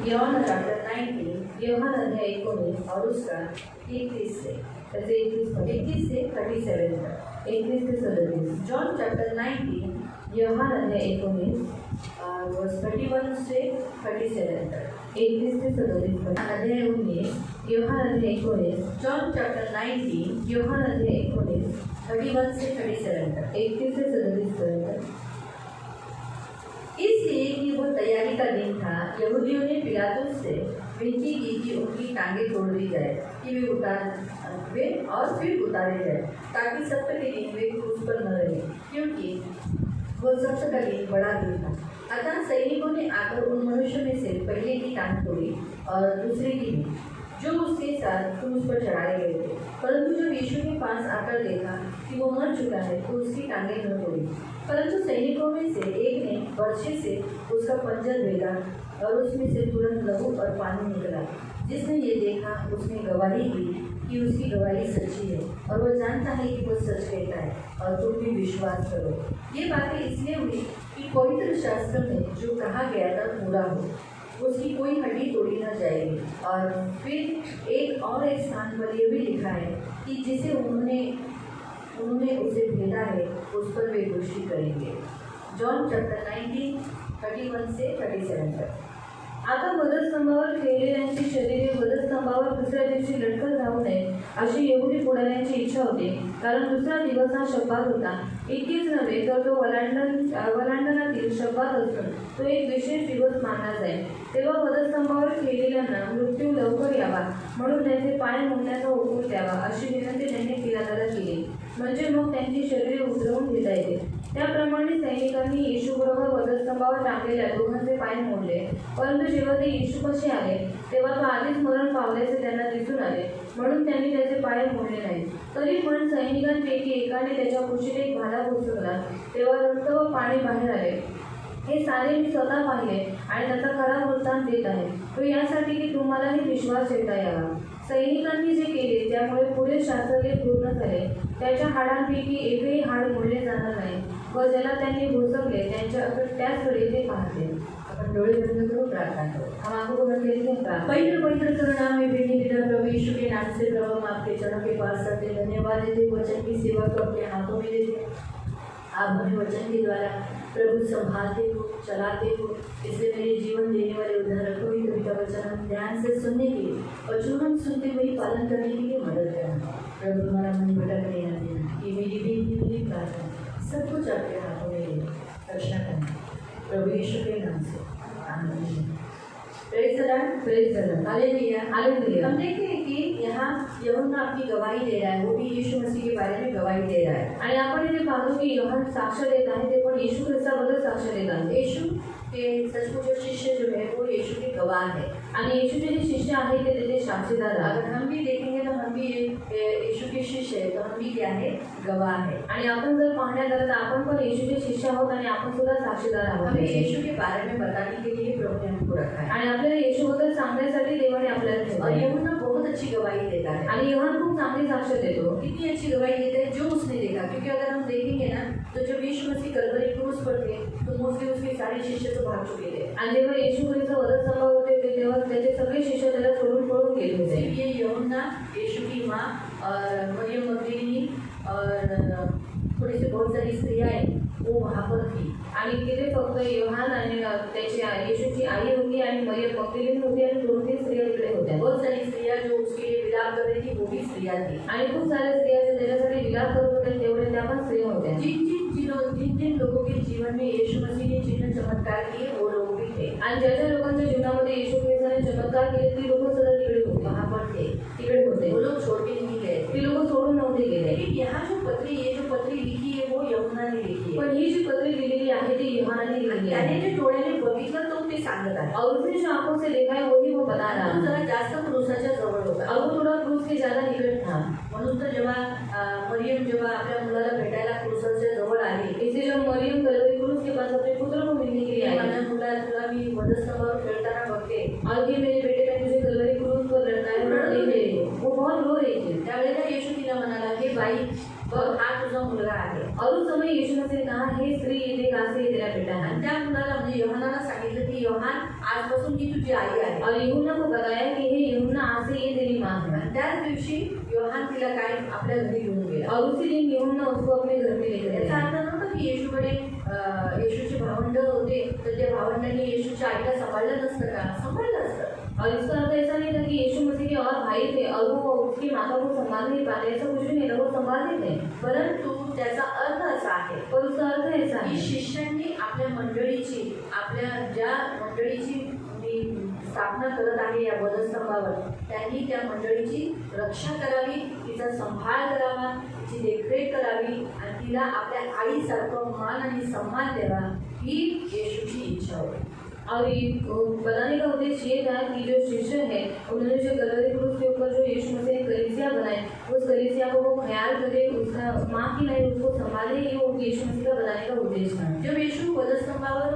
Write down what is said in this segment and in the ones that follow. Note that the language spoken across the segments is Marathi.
यौहान चॅप्टर 19, यौहान अध्याय 19 और उसका 31 से 31 से 37 तक, 31 से 37। जॉन चैप्टर 19, यौहान अध्याय 19 वर्स 31 से 37 तक, 31 से 37 तक। अध्याय 19, यौहान अध्याय 19, जॉन चैप्टर 19, यौहान अध्याय 19 31 से 37 तक, 31 से 37 तक। इसलिए कि वो तैयारी का दिन था, यहूदियों ने पिलातुस से विनती की कि उनकी टांगें तोड़ दी जाए, कि वे और फिर उतारे जाए, ताकि सप्ताह के दिन वे क्रूस पर न रहे, क्योंकि वो सप्ताह का दिन बड़ा दिन था। अतः सैनिकों ने आकर उन मनुष्यों में से पहले की टांग तोड़ी और दूसरे की भी, जो उसके साथ क्रूस पर चढ़ाए गए थे। परंतु जब यीशु के पास आकर देखा कि वो मर चुका है, तो उसकी टांगें न तोड़ी। परंतु सैनिकों में से एक ने बर्छे से उसका पंजर भेदा और उसमें से तुरंत लहू और पानी निकला। जिसने ये देखा उसने गवाही दी कि उसकी गवाही सच्ची है, और वह जानता है कि वह सच कहता है, और तुम भी विश्वास करो। ये बातें इसलिए हुई कि पवित्र शास्त्र में जो कहा गया था पूरा हो, उसकी कोई हड्डी तोड़ी न जाएगी। और फिर एक स्थान पर यह भी लिखा है कि जिसे उन्होंने उसे भेजा है, उस पर वे दोषी करेंगे। जॉन चॅप्टर 19, 31 से 37 तक। आता वधस्तंभावर खेळलेल्यांची शरीरे वधस्तंभावर दुसऱ्या दिवशी लटकत राहू नये अशी यहुदी पुढाऱ्यांची इच्छा होती, कारण दुसरा दिवस हा शब्बात होता। इतकेच नव्हे तर तो वलांडनातील शब्बात असून तो एक विशेष दिवस मानला जाईल। तेव्हा वधस्तंभावर खेळलेल्यांना मृत्यू लवकर यावा म्हणून त्यांचे पाय मोडण्याचा हुकूम द्यावा अशी विनंती त्यांनी पिलाताला केली, म्हणजे मग त्यांची शरीरे उतरवून घेता येते। त्याप्रमाणे सैनिकांनी येशूबरोबर वधस्तंभावर टांगलेल्या दोघांचे पाय मोडले। परंतु जेव्हा ते येशूपाशी आले, तेव्हा तो आधीच मरण पावल्याचे त्यांना दिसून आले, म्हणून त्यांनी त्याचे पाय मोडले नाहीत। तरी पण सैनिकांपैकी एकाने त्याच्या कुशीत एक भाला घुसवला, तेव्हा रक्त व पाणी बाहेर आले। हे सारे मी स्वतः पाहिले आणि त्याचा खरा वृत्तांत देत आहे, तो यासाठी की तुम्हालाही विश्वास ठेवता यावा। सैनिकांनी जे केले त्यामुळे पुढील शास्त्रलेख पूर्ण झाले। त्याच्या हाडांपैकी एकही हाड मोडले जाणार नाही, व ज्याला त्यांनी घुसवले त्याचकडे ते पाहते। अपन डोळे बंद करो, प्रार्थना करो। हम आपको को बंद करके पवित्र करुणा में बेटी पिता प्रभु यीशु के नाम से प्रभु हम आपके चरणों के पास करते धन्यवाद देते, वचन की सेवा को अपने हाथों में देते। आप हमें वचन के द्वारा प्रभु संभालते हो, चलाते हो, इसलिए मेरे जीवन देने वाले उद्धारक को भी कभी का वचन हम ध्यान से सुनने के लिए और जो हम सुनते हुए पालन करने के लिए मदद करना। प्रभु हमारा मन भटकने न देना। ये मेरी बेटी मेरी प्रार्थना, सब कुछ आपके हाथों में लेना, रक्षा करना, प्रभु यीशु के नाम से आमीन। Praise the Lord, praise the Lord, hallelujah, hallelujah. हम देखते हैं कि यहाँ यूहन्ना अपनी गवाही दे रहा है, वो भी यीशु मसीह के बारे में गवाही दे रहा है। आणि आपण इथे पाहतो की यूहन्ना साक्ष देत आहे, ते पण येशू ख्रिस्ताबद्दल साक्ष देत आहे। येशू के सचमुच शिष्य जो है वो यीशु के गवाह है, आणि येशूचे जे शिष्य आहेत ते त्याचे साक्षीदार आहेत। अगर हम भी देखेंगे तो हम भी यीशु के शिष्य है, तो हम भी क्या है, गवाह है। आणि आपण जर पाहण्यात आलं तर आपण पण येशूचे शिष्य आहोत आणि आपण सुद्धा साक्षीदार आहोत। हमें यीशु के बारे में बताने के लिए प्रभु ने हमको रखा है, आणि आपल्याला येशूबद्दल सांगण्यासाठी देवाने आपल्याला ठेवलं आहे। यूहन्ना बहुत अच्छी गवाही देता है, आणि यूहन्ना खूप चांगली साक्ष देतो। कितनी अच्छी गवाही देता है जो उसने देखा, क्योंकि अगर हम देखेंगे ना तो जब यीशु मसीह कलवरी क्रूस पर थे तो मोस्टली उसके सारे शिष्य तो भाग चुके थे, आणि जेव्हा येशू ख्रिस्त वधस्तंभावर होते तेव्हा त्याचे सगळे शिष्य त्याला सोडून पळून गेले होते। ये यूहन्ना, यीशु की माँ और मरियम मगदलीनी और थोड़ी सी बहुत सारी स्त्रियाँ वो वहाँ पर थी, आणि तिथे फक्त यूहन्ना आणि त्याची येशूची आई होती आणि मरियम मगदलीनी होती, आणि 2-3 स्त्रिया तिकडे होत्या। बहुत सारी स्त्रियाँ जो उसके लिए विलाप कर रही थी वो भी स्त्रियाँ थी, आणि खूप साऱ्या स्त्रिया जो त्याच्यासाठी विलाप करत होत्या तेवढे त्या पण स्त्रिया होत्या। जिन लोगों के जीवन में यीशु मसीह ने चिन्ह चमत्कार किए वो लोग भी थे, आणि ज्या लोकांच्या जीवनामध्ये येशू ख्रिस्ताने चमत्कार केले ती लोक सदा तिकडे होते, वहाँ पर थे, तिकडे होते। वो लोग छोड़ के नहीं गए, ती लोक सोडून नव्हते गेले। लेकिन यहाँ जो पत्री लिखी है वो यूहन्ना ने लिखी है, पण ही जी पत्री लिहिलेली आहे ती यूहन्नाने लिहिली आहे। त्याने जे डोळ्याने बघितलं तो ते सांगत आहे, और उसने जो आंखों से देखा है वही वो बता रहा है। जरा जास्त क्रूसाच्या जवळ होता, और थोड़ा क्रूस के ज्यादा निकट था, म्हणून तर मरियम जेव्हा आपल्या मुलाला भेटायला क्रूसाच्या जवळ आली, इसलिए जब मरियम कलवरी क्रूस के पास अपने पुत्र को मिलने के लिए आई, माझ्या मुला तुला मी वधस्तंभावर खेळताना बघते, और ये मेरे बेटे मैं तुझे कलवरी क्रूस पर लटकाया देख रही हूँ, वो बहुत रो रही थी। त्यावेळेला येशू तिला म्हणाला, हे बाई बघ हा तुझा मुलगा आहे। और उस समय यीशु ने कहा, हे स्त्री ये देख आज से ये तेरा बेटा है। त्या मुलाला म्हणजे यूहन्नाला सांगितलं की यूहन्ना आजपासून ही तुझी आई आहे. और यूहन्ना को बताया कि हे यूहन्ना, आज से ये तेरी माँ है. त्याच दिवशी योहान तिला काय आपल्या घरी घेऊन गेला. और उसी दिन यूहन्ना उसको अपने घर में लेकर याचा गया. अर्थ नव्हता की येशूकडे येशूचे भावंड होते तर त्या भावंडांनी येशूच्या आईला सांभाळलं नसतं का? सांभाळलं असतं. और इसका अर्थ ऐसा नहीं था कि यीशु मसीह के और भाई थे और वो उसकी माता को संभाल नहीं पाते, ऐसा कुछ भी नहीं था, वो संभालते थे. परंतु त्याचा अर्थ असा आहे पर उसका अर्थ ऐसा की है शिष्यांनी आपल्या मंडळीची, आपल्या ज्या मंडळीची मी स्थापना करत आहे या वधस्तंभावर, त्यांनी त्या मंडळीची रक्षा करावी, तिचा सांभाळ करावा, तिची देखरेख करावी आणि तिला आपल्या आईसारखं मान आणि सन्मान द्यावा, ही येशूची इच्छा होती. और ये बताने का उद्देश्य ये था कि जो शिष्य है उन्होंने जो कलवरी क्रूस के ऊपर जो यीशु मसीह ने कलीसिया बनाई, उस कलीसिया को वो ख्याल करे, उसका माँ की नहीं उसको संभाले, ये वो यीशु मसीह का बताने का उद्देश्य था. जब येशू वधस्तंभावर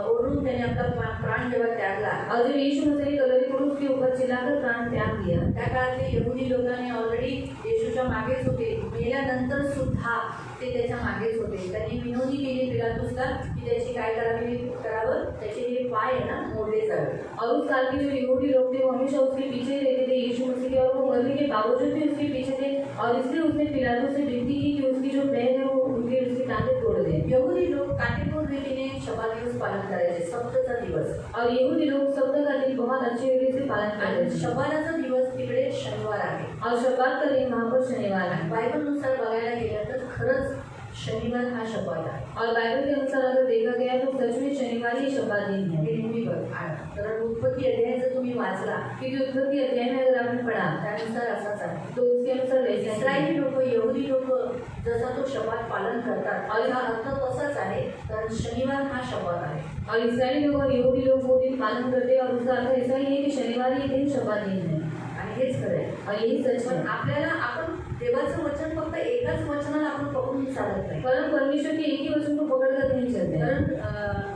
ओढून त्याने आपला प्राण जेव्हा त्यागला, और जब यीशु मसीह ने कलवरी क्रूस के ऊपर चिल्लाकर प्राण त्याग दिया, त्या काळातले यहुदी लोकांनी ऑलरेडी येशूच्या मागेच होते. मेल्यानंतर सुद्धा ते त्याच्या मागेच होते. त्यांनी विनोदी केली पिलातुसला की त्याची काय करावं, त्याचे हे पाय आहे ना मोडले जावे. और उस काल के जो यहूदी लोग थे वो हमेशा उसके पीछे रहते थे यीशु मसीह के, और वो मरने के बावजूद भी उसके पीछे थे. और इसलिए उसने पिलातुस से विनती की कि उसकी जो पैर है वो उसकी टांगें तोड़ दें. यहुदी लोग काटेकोर रीतीने शब्द दिवस पालन करायचे, सप्तचा दिवस. और यहूदी लोग सप्ताह का दिन बहुत अच्छे तरीके से पालन करते आणि थे. शब्दाचा दिवस तिकडे शनिवार आहे. और शब्बात का दिन वहाँ पर शनिवार है. बायबलनुसार बघायला गेलं तर खरंच शनिवार हा शब्द आहे. और बाइबल के अनुसार अगर देखा गया तो सच में शनिवार ही शब्बात दिन है. हे नेहमी कारण उत्पत्ती अध्याय जर तुम्ही वाचला क्योंकि उत्पत्ति अध्याय में अगर आपने पढ़ा त्यानुसार असाच आहे. तो उसके अनुसार वैसे इस्रायली लोक, यहुदी लोक जसा तो शब्द पालन करतात आणि हा अर्थ तसाच आहे. कारण शनिवार हा शब्द आहे. और इस्राएली लोग और यहूदी लोग वो दिन पालन करते हैं, और उसका अर्थ ऐसा ही है कि शनिवार ही दिन शब्बात दिन है. आणि हेच खरं आहे. और यही सच है. पण आपल्याला आपण देवाचं वचन फक्त एकाच वचनाला आपण पकडून चालत नाही. परंतु परमेश्वर के एक ही वचन को पकड़कर नहीं चलते. कारण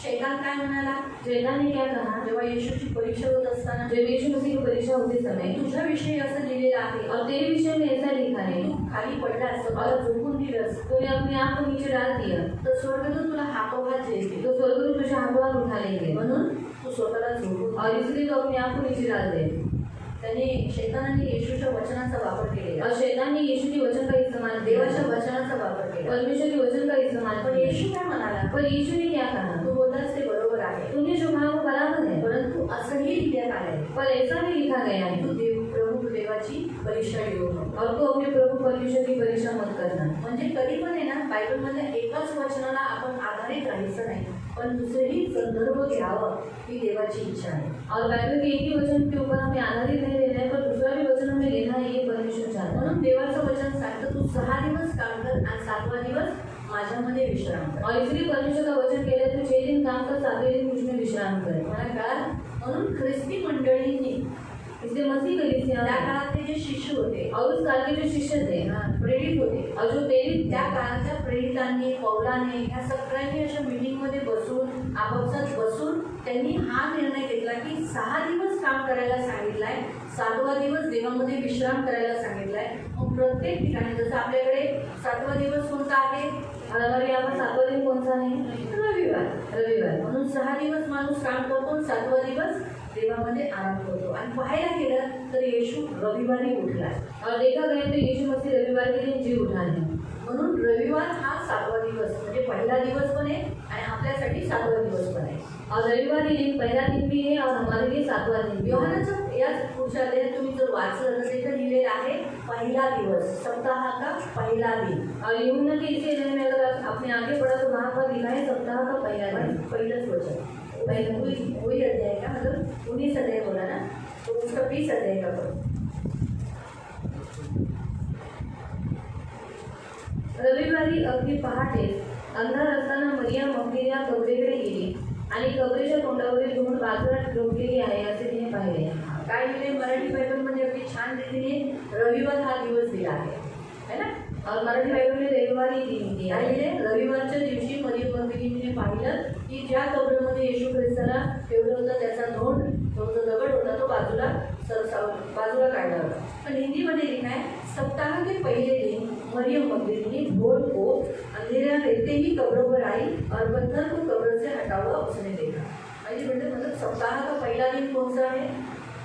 शैतान काय म्हणाला, शैतान ने क्या कहा जेव्हा येशूची परीक्षा होत असताना, जब यीशु मसीह की परीक्षा होते समय, तुझ्याविषयी असं लिहिलेलं आहे और तेरे विषय में ऐसा लिखा है, तू खाली पडलास, स्वतःला झोपून दिलंस, तूने अपने आप को नीचे डाल दिया तर स्वर्गदूत तुला हातोहात झेलतील. तो स्वर्गदूत तुझे हाथों हाथ उठा लेंगे. म्हणून तू स्वतःला झोपून. और इसलिए तो अपने आप को नीचे डाल दे. त्याने शैतानाने येशूच्या वचनाचा वापर केलेला. और शैतान ने यीशु के वचन का इस्तेमाल किया, देवाच्या वचनाचा वापर केला. परमेश्वर के वचन का इस्तेमाल पण किया. येशू काय म्हणाला, पर यीशु ने क्या कहा, तू बोललास ते बरोबर आहे, तूने जो कहा वो बराबर है, परंतु असंही लिहिण्यात आलंय, पर ऐसा भी लिखा गया है, तू प्रभू देवाची परीक्षा येऊ नको. और तू अपने प्रभु परमेश्वर की परीक्षा मत करना. म्हणजे कधी पण आहे ना बायबलमधल्या एकाच वचनाला आपण आधारित राहायचं नाही, पण दुसरेही संदर्भ घ्यावं ही देवाची इच्छा आहे. और बाइबल के एक ही वचन के ऊपर हमें आधारित नहीं रहना है, पर दूसरा भी वचन हमें लेना है, ये परमेश्वर चाहता है. म्हणून देवाचं वचन सांगतं तू 6 दिवस काम कर आणि 7वा दिवस माझ्यामध्ये विश्राम कर. और इसलिए परमेश्वर का वचन कह रहा है तू 6 दिन काम कर, 7वें दिन मुझ में विश्राम कर. मला काळ म्हणून ख्रिस्ती मंडळींनी, इसलिए मसीह कलीसिया त्या काळातले जे शिष्य होते और उस काल के जो शिष्य थे, प्रेरित होते, और जो प्रेरित त्या काळाच्या प्रेरितांनी, पौलाने ह्या सगळ्यांनी अशा मीटिंगमध्ये बसून आपापसात बसून त्यांनी हा निर्णय घेतला की 6 दिवस काम करायला सांगितलाय, 7वा दिवस देवामध्ये विश्राम करायला सांगितलाय. मग प्रत्येक ठिकाणी जसं आपल्याकडे 7वा दिवस कोणता आहे, और हमारे यहाँ पर 7वां दिन कौन सा है, रविवार. म्हणून 6 दिवस माणूस काम करतो, 7वा दिवस देवामध्ये आराम करतो. आणि पाहायला गेलं तर येशू रविवारी उठला. और देखा गया तो यीशु मसीह रविवार के दिन जी उठा है. म्हणून रविवार हा 7वा दिवस म्हणजे पहिला दिवस पण आहे आणि आपल्यासाठी 7वा दिवस पण आहे. और रविवार ये दिन पहला दिन भी है और हमारे लिए 7वां दिन भी है. योहानाच्या याच पुढच्या अध्यायात तुम्ही जर वाचलं तर तिथे लिहिलेलं आहे पहिला दिवस, सप्ताह का पहिला दिन. और यूहन्ना के इसी अध्याय में अगर आपने आगे पढ़ा तो वहाँ पर लिखा है सप्ताह का पहला दिन. पहिलंच वचन. वही अध्याय का मतलब 19 अध्याय बोला ना, तो उसका 20 अध्याय का बोला. रविवारी अगदी पहाटे अंधार असताना मरिया मगदलीना कबरेकडे गेली आणि कबरेच्या तोंडावरील धूळ बाजूला ठेवलेली आहे असे तिने पाहिले. काय लिहिले मराठी बायबलमध्ये अगदी छान रीतीने रविवार हा दिवस दिला आहे ना. और मराठी बाइबल में रविवार ही दिन दिया काय है. लिहिले, रविवारच्या दिवशी मरियम मगदलीने पाहिलं की ज्या कबरेमध्ये येशू ख्रिस्ताला ठेवलं होतं त्याचा धोंड, तो जो दगड होता तो बाजूला काढला होता. पण हिंदीमध्ये लिखा है, सप्ताह के पहले दिन मरियम मगदलीनी भोर को अंधेरा रहते ही कब्रों पर आई और पत्थर को कब्र से हटा हुआ उसने देखा. मतलब सप्ताह का पहला दिन कौन सा है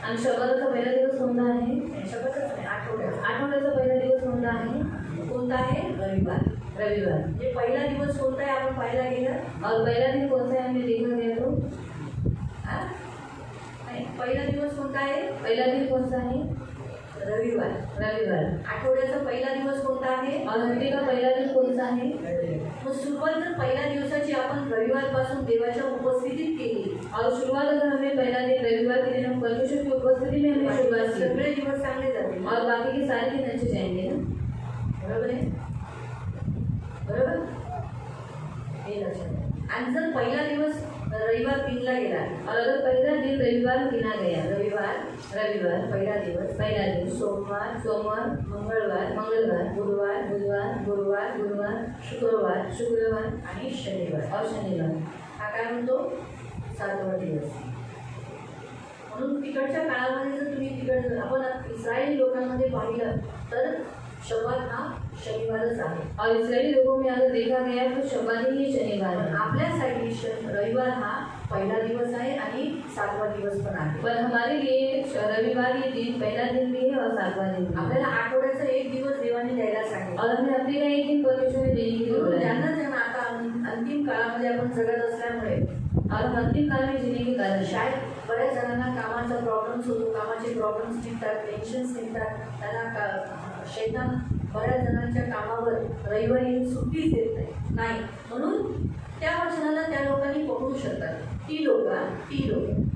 आणि शब्दाचा पहिला दिवस कोणता आहे? शब्दाचा नाही, आठवड्याचा पहिला दिवस कोणता आहे? कोणता आहे? रविवार. म्हणजे पहिला दिवस कोणता आहे आपण पाहायला गेलं? और पहला दिन कौन सा है हमने देखा गया तो? पहिला दिवस कोणता आहे? पहला दिन कौन सा है? रविवार. आठवड्याचा पहिला दिवस कोणता आहे? और हफ्ते का पहला दिन कौन सा है? मग सुरुवात जर पहिल्या दिवसाची आपण रविवारपासून देवाच्या उपस्थितीत केली और शुरुआत अगर हमें पहला दिन रविवार के दिन हम परमेश्वर की उपस्थिति में हमने शुरुआत की, सगळे दिवस चांगले जातील और बाकी के सारे दिन अच्छे जाएंगे ना. बरोबर आहे? बरोबर हे लक्षात आहे. आणि जर पहिला दिवस रविवार गिनला गेला और अगर पहला दिन रविवार गिना गया, रविवार पहिला दिवस, सोमवार, मंगळवार, गुरुवार, शुक्रवार आणि शनिवार. और शनिवार. हा काय म्हणतो? 7वा दिवस. म्हणून तिकडच्या काळामध्ये जर तुम्ही आपण इस्रायली लोकांमध्ये पाहिलं तर शब्बात हा शनिवारच आहे. और इस्राएली लोगों में अगर देखा गया तो शब्बात ही शनिवार है. आपल्यासाठी रविवार हा पहिला दिवस आहे आणि 7वा दिवस पण आहे. पर हमारे लिए रविवार ये दिन पहला दिन भी है और 7वां दिन भी है. आपल्याला आठवड्याचा एक दिवस देवाने द्यायला सांगितलं. और हमें हफ्ते का एक दिन परमेश्वर ने देने के लिए बोला है. ज्यांना आता अंतिम काळामध्ये आपण जगत असल्यामुळे और हम अंतिम काल में जीने के कारण शायद बऱ्याच जणांना कामाचा प्रॉब्लेम्स होतो, कामाचे प्रॉब्लेम्स निघतात, टेन्शन्स निघतात. त्यांना शैतान बऱ्याच जणांच्या कामावर रविवारी सुट्टीच देत नाही. म्हणून त्या वचनाला त्या लोकांनी पकडू शकतात. ती लोक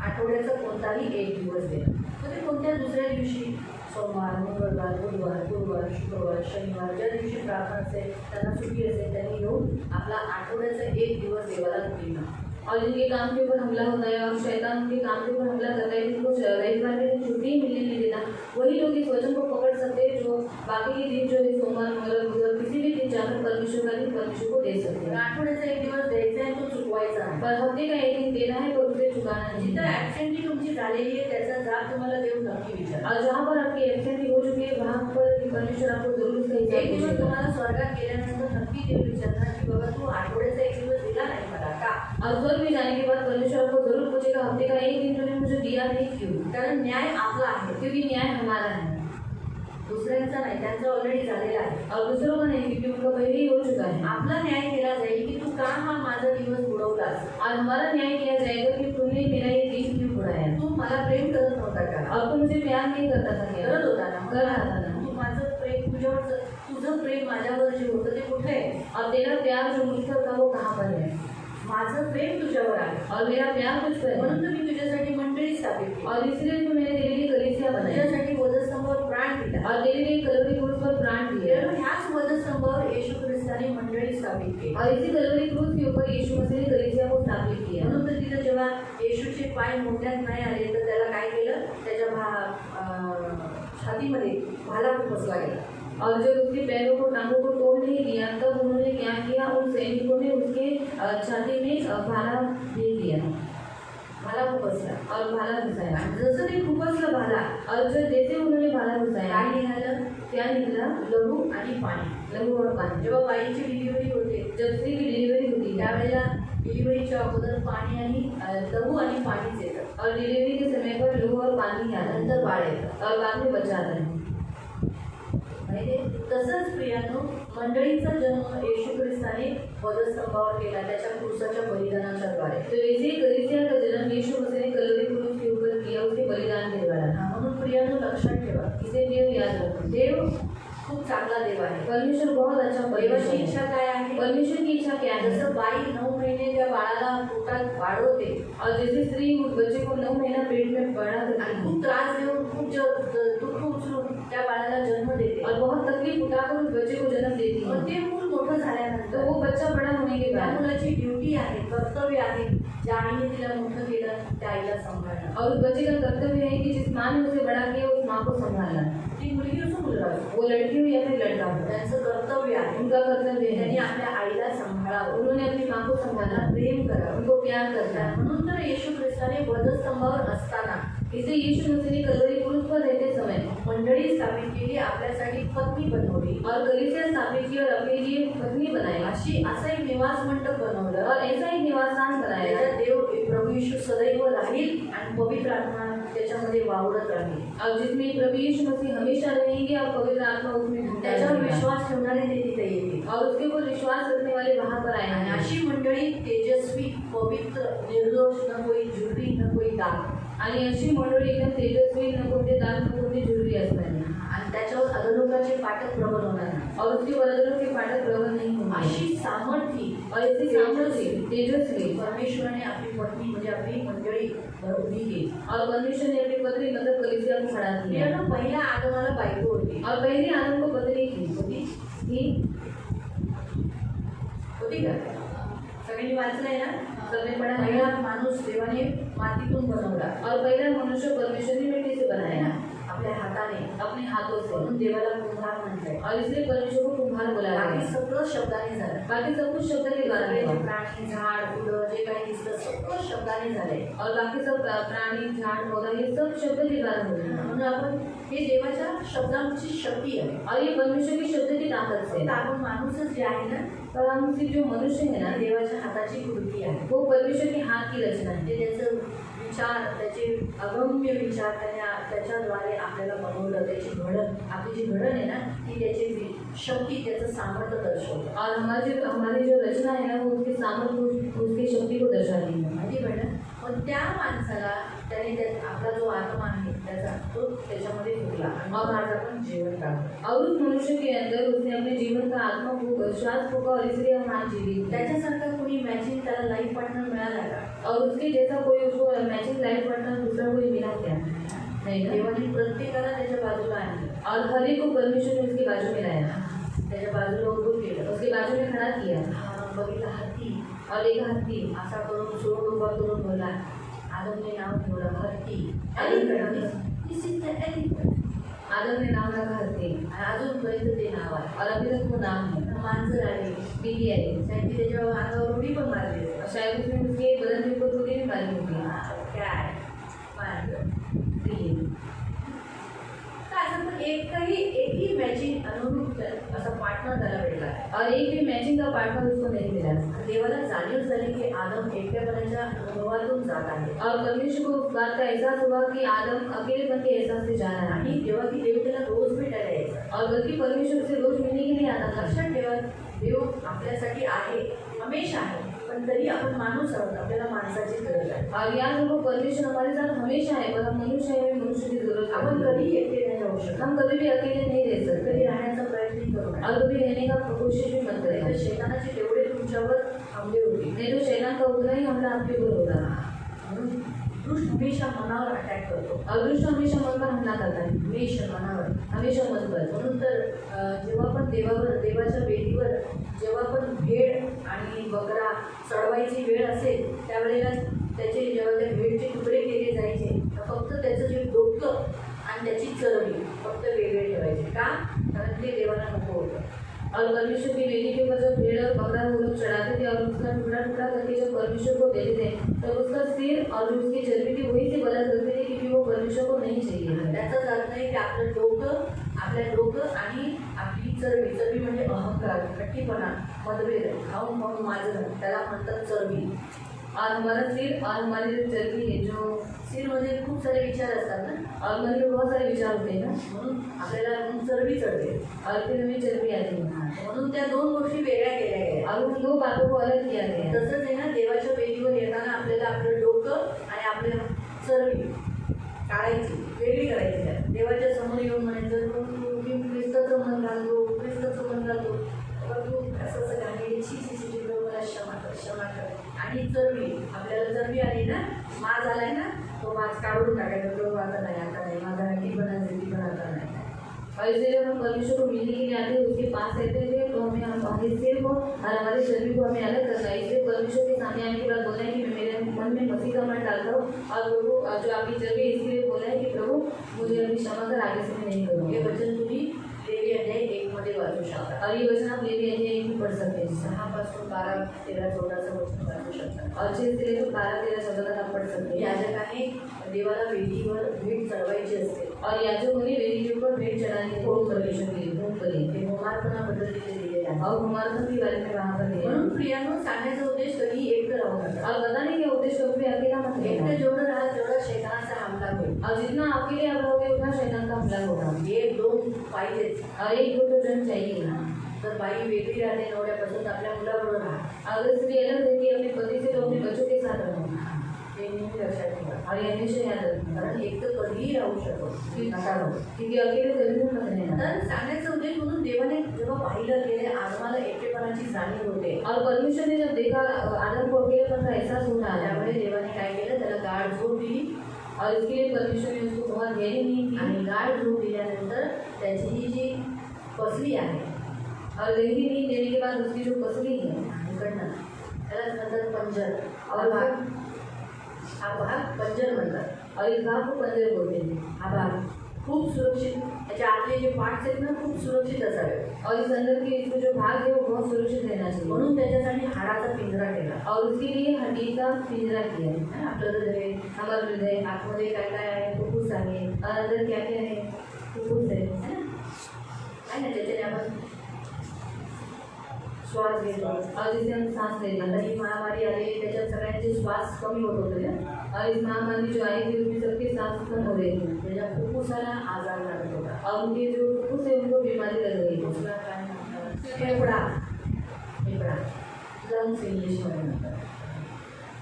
आठवड्याचा कोणताही एक दिवस देणार. मग ते कोणत्या दुसऱ्या दिवशी सोमवार, मंगळवार, गुरुवार, शुक्रवार, शनिवार ज्या दिवशी प्रार्थना असेल, त्यांना सुट्टी असेल, त्यांनी येऊन आपला आठवड्याचा एक दिवस देवाला देणं. और जिनके काम के ऊपर हमला होता है और शैतान के काम के ऊपर हमला करता है, जिनको रविवार के दिन छुट्टी मिलने नहीं देना, वही लोग इस वचन को पकड़ सकते हैं जो बाकी के दिन जो है सोमवार, मंगलवार, बुधवार किसी भी दिन जाकर परमेश्वर का दिन परमेश्वर को दे सकते हैं. आठवड्याचा एक दिवस द्यायचा आहे, तो चुकवायचा आहे. पर हफ्ते का एक दिन देना है, पर उसे चुकाना नहीं. जिथं ॲब्सेंटी तुमची झालेली आहे त्याचा जाब तुम्हाला देव नक्की विचार. और जहाँ पर आपकी एब्सेंटी हो चुकी है वहाँ पर परमेश्वर आपको जरूर उसका एक हिसाब दिवस पूछेगा. तुम्हाला स्वर्गात गेल्यानंतर नक्की देव विचारणार की बाबा तू आठवड्याचा एक दिवस दिला नाही मला का? और स्वर्ग में जाने के बाद परमेश्वर आपको जरूर पूछेगा हफ्ते का एक दिन तूने मुझे दिया नहीं क्यों? कारण न्याय आपला आहे, क्योंकि न्याय हमारा है. दुसऱ्यांचा नाही, त्यांचा ऑलरेडी झालेला आहे. और दूसरों का नहीं, क्योंकि उनका पहले ही हो चुका है. आपला न्याय केला जाईल की तू का हा माझा दिवस बुडवलास, और हमारा न्याय किया जाएगा कि तुमने मेरा ये दिन क्यों बुलाया. तू मला प्रेम करत नव्हता का? और तू मुझे प्यार नहीं करता था क्या? करत होता ना. कर रहा था ना. तू माझं प्रेम तुझं प्रेम माझ्यावर जे होतं ते कुठे आहे? और तेरा प्यार जो मुझ पर था वो कहाँ पर है? माझं प्रेम तुझ्यावर आहे और मेरा प्यार तुझ पर है. म्हणून तर मी तुझ्यासाठी मंडळी स्थापित केली और इसलिए तो मैंने तेरे लिए कलीसिया बनाई तुझ्यासाठी वधस्तंभावर प्राण दिला. और तेरे लिए कलवरी क्रूस पर प्राण दिया. म्हणून ह्याच वधस्तंभावर येशू ख्रिस्ताने मंडळी स्थापित केली. और इसी कलवरी क्रूस के ऊपर यीशु मसीह ने कलीसिया को स्थापित किया. म्हणून तर तिथं जेव्हा येशूचे पाय मोठ्यात नाही आले तर त्याला काय केलं? त्याच्या छातीमध्ये भाला बसला गेला. और जब उसके पैरों को टांगों को तोड़ नहीं दिया तब उन्होंने क्या किया? उन सैनिकों ने उसके छाती में भाला दे दिया. भाला खुपसला और भाला घुसाया. जसं ते खुपसलं भाला और जब जैसे उन्होंने भाला घुसाया काय निघालं? क्या निकला? लहू आणि पाणी. लहू और पानी. जेव्हा बाईची डिलिव्हरी होते, जब स्त्री की डिलीवरी होती है त्यावेळेला डिलिव्हरीच्या अगोदर पाणी आणि लहू आणि पाणीच येतं. और डिलीवरी के समय पर लहू और पानी ही आता नंतर बाळ येतं और बाद में बच्चा आता है. तसंच प्रियानो मंडळीचा जन्म येशू ख्रिस्ताने वधस्तंभावर केला त्याच्या क्रूसाच्या बलिदानाच्या द्वारे. तो वैसे ही कलीसिया का जन्म यीशु मसीह ने कलवरी क्रूस के ऊपर किया उसके बलिदान के द्वारा. म्हणून प्रियानो लक्षात ठेवा, इसे देव याद रखो. देव खूप चांगला देव आहे. परमेश्वर बहुत अच्छा देवाची परमेश्वर है. इच्छा काय आहे? परमेश्वर की इच्छा क्या है? जसं बाई 9 महिने त्या बाळाला पोटात वाढवते और जैसे स्त्री उस बच्चे को 9 महीना पेट में बड़ा करती आणि है खूप त्रास देऊन खूप दुःख उचलून त्या बाळाला जन्म देते और बहुत तकलीफ उठाकर उस बच्चे को जन्म देती है, मग ते मूल मोठं तो झाल्यानंतर वो बच्चा बड़ा होने के त्या बाद मुलाची ड्युटी आहे, कर्तव्य आहे, ज्या आईने तिला मोठं केलं त्या आईला सांभाळणं. और उस बच्चे का कर्तव्य है कि जिस माँ ने उसे बड़ा किया उस माँ को संभालना. ती मुलगी असो मुलगा असो, वो लड़की हो या फिर लड़का हो, त्यांचं कर्तव्य आहे. उनका कर्तव्य त्यांनी है आपल्या आईला सांभाळावं, उन्होंने अपनी माँ को संभाला, त्यांना प्रेम करावं. उनको प्यार करना. म्हणून तर येशू ख्रिस्ताने वधस्तंभावर असताना इसलिए यीशु मसीह ने कलवरी क्रूस पर रहते समय मंडळी स्थापित केली, आपल्यासाठी पत्नी बनवली, और कलीसिया स्थापित की और अपने लिए पत्नी बनाई असा एक निवास मंडप बनवलं और ऐसा एक निवास स्थान बनाया त्याच्यात देव प्रभू येशू सदैव राहील आणि पवित्र आत्मा त्याच्यामध्ये वावरत राहील. और जिसमें प्रभु यीशु मसीह हमेशा रहेंगे और पवित्र आत्मा उसमें घूमता त्याच्यावर रहेगा. विश्वास ठेवणारे ते तिथे येतील. और उसके ऊपर विश्वास रखने वाले वहां पर आणि आएंगे. अशी मंडळी तेजस्वी, पवित्र, निर्दोष, न कोई झुरी, न कोई दाग, आणि अशी मंडळी एकदम तेजस्वी, न कोणते दाग, न कोणती झुरळी असणार नाही. आणि त्याच्यावर अधोलोकाचे फाटक प्रबल होणार नाही. और उसके बरदरों के फाटक प्रबल नहीं होंगे. अशी सामर्थी और ऐसी सामर्थ्य तेजस्वी परमेश्वराने आपली पत्नी म्हणजे आपली मंडळी उभी केली. और परमेश्वर ने अपनी पत्नी मतलब कलीसिया को खड़ा किया. प्रियांनो, पहिल्या आदमाला बायको होती. और पहली आदम को पत्नी थी होती का? सगळ्यांनी वाचलंय ना? सबने पढ़ा है. पहिला माणूस देवाने मातीतून बनवला और पहला मनुष्य परमेश्वर ने मिट्टी से बनाया आहे ना, आपल्या हाताने. अपने हाथों से. म्हणून देवाला कुंभार म्हणताय. और इसलिए परमेश्वर को कुम्हार बुलाया बाकी गया. सगळं शब्दाने झालं. बाकी सब कुछ शब्द के द्वारा सगळे हुआ. जे प्राणी, झाड, फुलं जे काही दिसतं सगळं शब्दाने झालंय. और बाकी सब प्राणी, झाड़, पौधा ये सब शब्द के द्वारा हुए. म्हणून आपण हे देवाच्या शब्दांची शक्ती आहे. और ये परमेश्वर की शब्द की ताकत से. फक्त आपण माणूसच जे आहे ना, पर हम सिर्फ जो मनुष्य है ना, ते देवाच्या हाताची कृती आहे. वो परमेश्वर के हाथ की रचना है. ते त्याचं विचार, त्याचे अगम्य विचार त्याच्याद्वारे आपल्याला बनवलं. त्याची घडण, आपली जी घडण आहे ना, ती त्याची शक्ती, त्याचं सामर्थ्य दर्शवतं. और हमारी जो रचना है ना, वो उसके सामर्थ्य, उसकी शक्ति को दर्शाती है. माहिती पडलं. पण त्या माणसाला त्याने आपला जो आत्मा आहे त्याचा तो त्याच्यामध्ये फुटला और आज आपण जीवन काढतो. और उस मनुष्य के अंदर उसने अपने जीवन का आत्मा को श्वास फूका और इसलिए हम आज जीवित. त्याच्यासारखा कोणी मॅचिंग त्याला लाईफ पार्टनर मिळाला का? और उसके जैसा कोई उसको मैचिंग लाइफ पार्टनर दूसरा कोई मिला क्या? नहीं ना. देवाने प्रत्येकाला त्याच्या बाजूला आणलं. और हर एक को परमेश्वर ने उसके बाजू में लाया. त्याच्या बाजूला उभं केलं. उसके बाजू में खड़ा किया. बघितला हत्ती. और एक हत्ती असा करून सोड उभा करून बोला. आदमने नाव ठेवलं हत्ती. This is the elephant. आदम ने नाम रखा हत्ती. अजूनपर्यंत ते नाव आहे. और अभी तक वो नाम है. मांजर आहे, बिल्ली है. त्यांनी त्याच्या अंगावर उडी पण मारली. और शायद उसने उसके बदन में को थोड़ी भी मारी होगी. काय मांजर. बिल्ली. असं पण एकही मॅचिंग अनुरूप असा पार्टनर त्याला भेटला. और एक भी मैचिंग का पार्टनर उसको नहीं मिला. देवाला जाणीव झाली की आदम एकटेपणाच्या अनुभवातून जात आहे. और परमेश्वर को उस बात का एहसास हुआ कि आदम अकेलेपन के एहसास से जा रहा है. आणि तेव्हा की देव त्याला रोज भेटायला यायचा. और बल्कि परमेश्वर से रोज मिलने के लिए आता था. लक्षात ठेवा, देव आपल्यासाठी आहे, हमेशा आहे. पण तरी आपण माणूस आहोत, आपल्याला माणसाची गरज आहे. और याद रखो, परमेश्वर हमारे साथ हमेशा है, पर हम मनुष्य है, हमें मनुष्य की जरूरत है. आपण कधी एकटे नाही राहू शकत. हम कभी भी अकेले नहीं रह सकते. कधी राहण्याचा प्रयत्न करू नये. और कभी रहने का कोशिश भी मत तर करें. शैतानाचे तेवढे तुमच्यावर हमले होते. नहीं तो शैतान का उतना ही हमला आपके ऊपर होगा. म्हणून दुष्ट हमेशा मनावर अटॅक करतो. और दुष्ट हमेशा मन पर हमला करता है. हमेशा मनावर. हमेशा मन पर. म्हणून तर जेव्हा पण देवाच्या वेदीवर जेव्हा पण भेड आणि बकरा चढवायची वेळ असेल त्यावेळेला त्याचे जेव्हा त्या भेडचे तुकडे केले जायचे तर फक्त त्याचं जे डोकं आणि त्याची चरबी फक्त वेगळे ठेवायचे. का? कारण ते देवाला नको होतं. और परमेश्वर की वेदी के ऊपर जब भेड़ और बकरा वो लोग चढ़ाते थे और उसका टुकड़ा टुकड़ा करके जब परमेश्वर को देते थे तब उसका सिर और जो उसकी चर्बी थी वही से बदल करते थे, क्योंकि वो परमेश्वर को नहीं चाहिए. त्याचाच अर्थ आहे की आपलं डोकं आणि आपली चरबी म्हणजे अहंकार, खट्टीपणा, मतभेद, खाऊन माझं त्याला म्हणतात चरबी. और हमारा सिर और हमारी जो चर्बी है, जो सिर मध्ये खूप सारे विचार असतात ना, और मन में बहुत सारे विचार होते हैं ना, म्हणून आपल्याला चरबी चढते और फिर हमें चर्बी आती है. म्हणून त्या दोन गोष्टी वेगळ्या केल्या गेल्या. और उन दो बातों को अलग किया गया. तसंच आहे ना, देवाच्या वेदीवर येताना आपल्याला आपलं डोकं आणि आपल्या चरबी काढायची, वेगळी करायची. देवाच्या समोर येऊन म्हणायचं मी ख्रिस्ताचं मन घालतो, ख्रिस्ताचं मन घालतो, तू असं घालली, छी मला क्षमा कर. आणि चरबी, आपल्याला चरबी आली ना, माज आलाय ना, तो माज काढून टाकायचा. तो आता नाही, माझा हकीपणा पण आता नाही. और इसलिए जब हम परमेश्वर को मिलने के लिए आते हैं, उसके पास रहते थे, तो हमें हमारे सिर को और हमारे चर्बी को हमें अलग करना है. इसलिए परमेश्वर के सामने आने के बाद बोला है कि मैं मेरे मन में मसीह का मन डालता हूँ और प्रभु जो आपकी चर्बी है इसलिए बोला है कि प्रभु मुझे अभी क्षमा कर, आगे से मैं नहीं करूँगी. हे वचन तुम्ही लेवी अध्याय 1 मध्ये वाचू शकता. और ये वचन आप लेवी अध्याय 1 में पढ़ सकते हैं. 6 पासून 12, 13, 14 वचन वाचू शकता. और 6 से लेकर 12, 13, 14 तक आप पढ़ सकते हैं। याजकाने देवाला वेदीवर भेट चढवायची असते. और याजकों ने वेदी के ऊपर भेंट चढ़ाने को परमेश्वर के लिए होम करें। ते होमार्पणाबद्दल तिथे दिलेले आहे. और कुमारपन के बारे में वहाँ पर दिया है। म्हणून प्रियांनो, सांगण्याचा उद्देश कधी एकटं राहू नका. और बताने का उद्देश्य कभी अकेला मत एकटं रहना। जेवढं राहाल तेवढा शैतानाचा हमला होईल. और जितना अकेले आप रहोगे उतना शैतान का हमला होगा। एक दोन पाहिजेच. और एक दो तो जन चाहिए ना। तर बाई वेगळी राहते नवऱ्यापासून तर आपल्या मुलाबरोबर राहा. अगर स्त्री अलग रहती है अपने पति से तो अपने बच्चों के साथ रहो। हे नेहमी लक्षात ठेवा. और ये हमेशा याद रखना। कारण एकटं कधीही राहू शकतो नका राहू. क्योंकि अकेले कभी मत रहना। तर सांगण्याचा उद्देश म्हणून देवाने जेव्हा पाहिलं गेले आदमाला एकटेपणाची जाणीव होते. और परमेश्वर ने जब देखा आदम को अकेलेपन का एहसास हो रहा त्यामुळे है, देवाने काय केलं, त्याला गाढ झोप दिली. और इसके लिए परमेश्वर ने उसको बहुत गहरी नींद दी। आणि गाढ झोप दिल्यानंतर त्याची ही जी पसली आहे और गहरी नींद देने के बाद उसकी जो पसली है इकडनं त्याला नंतर पंजर और हा भाग पंजर म्हणतात. और इस भाग को पंजर बोलते हैं। हा भाग खूप सुरक्षित, त्याच्या आतले जे पार्ट्स आहेत ना खूप सुरक्षित असावे. और इस अंदर के इसको जो भाग है वो बहुत सुरक्षित रहना चाहिए। म्हणून त्याच्यासाठी हाडाचा पिंजरा केला. और उसके लिए हड्डी का पिंजरा किया है। आपलं हृदय, हमारा हृदय, आतमध्ये काय काय आहे, फुफ्फुस आहे, और अंदर क्या क्या है, फुफ्फुस है है ना? आहे ना, त्याच्याने आपण श्वास घेतो. और जिससे हम सांस लेते आता हैं। ही महामारी आली त्याच्यात सगळ्यांचे श्वास कमी होत होते ना. और इस महामारी जो आई थी उसमें सबके सांस कम हो रहे थे। त्याच्या फुफ्फुसाला आजार लागत होता. और उनके जो फुफ्फुस है उनको बीमारी लग रही थी। फुफ्फुसला काय म्हणतात, फेफडा. फेफडा लंग्स इंग्लिशमध्ये म्हणतात.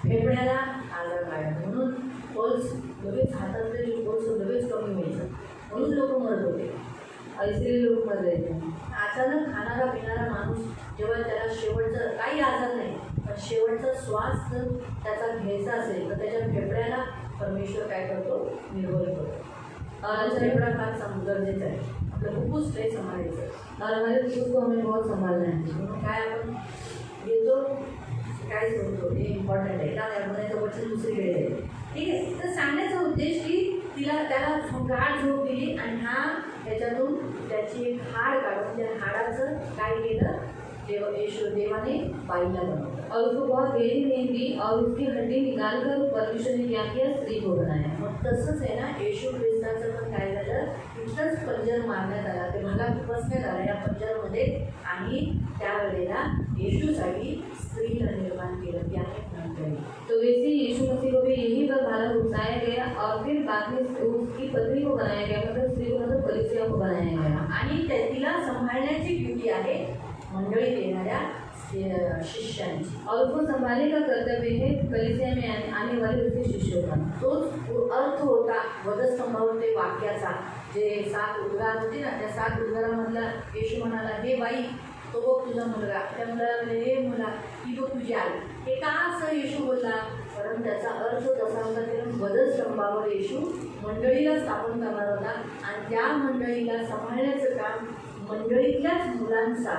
फेफड्याला आजार लागला म्हणून पल्स लगेच, हातातले जे पल्स लगेच कमी व्हायचं म्हणून लोक मरत होते. और इसलिए लोग मर रहे थे। अचानक खाणारा पिणारा माणूस जेव्हा त्याला शेवटचं काही आजार नाही पण शेवटचा श्वास जर त्याचा घ्यायचा असेल तर त्याच्या फेफड्याला परमेश्वर काय करतो, निर्भर करतो. और फेफडा फार गरजेचा आहे. आपलं फुफ्फुस लय सांभाळायचं. और हमारे फुफ्फुस को हमें बहुत संभालना है। म्हणून काय आपण घेतो काय सोडतो हे इम्पॉर्टंट आहे. का त्यामध्ये वचन दुसरीकडे आहे. ठीक आहे. तर सांगण्याचा उद्देश की त्याला गाढ झोप दिली आणि हा त्याच्यातून त्याची एक हाड काढून त्या हाडाचं काय केलं, देवाने बाईला बनवलं. और उसको बहुत गहरी नींद दी और उसकी हड्डी निकाल कर परमेश्वर ने क्या किया, स्त्री को बनाया। मग तसंच आहे ना, येशू ख्रिस्ताचं पण काय झालं, इथंच पंजर मारण्यात आला, ते भागात बसण्यात आला या पंजरमध्ये. आणि त्यावेळेला येशूसाठी स्त्रीला निर्माण केलं, त्याने तो वैसे यीशु मसीह को भी यही पर भाला उठाया गया और फिर बाद में उसकी पत्नी को बनाया गया, मतलब स्त्री को, मतलब कलीसिया को बनाया गया। आणि तिला सांभाळण्याची ड्युटी आहे मंडळीत येणाऱ्या शिष्यांची. और उसको संभालने का कर्तव्य है कलीसिया में आने वाले उसके शिष्यों का। तोच अर्थ होता वधस्तंभावर ते वाक्याचा, जे 7 उद्गार होते ना, त्या 7 उद्गारामधला येशू म्हणाला, हे बाई तो बघ तुझा मुलगा. त्या मुलाला म्हणे, हे मुला ती बघ तुझी आई. हे का असं येशू बोलला, कारण त्याचा अर्थ तसा होता की वधस्तंभावर येशू मंडळीला स्थापन करणार होता आणि त्या मंडळीला सांभाळण्याचं काम मंडळीतल्याच मुलांचा.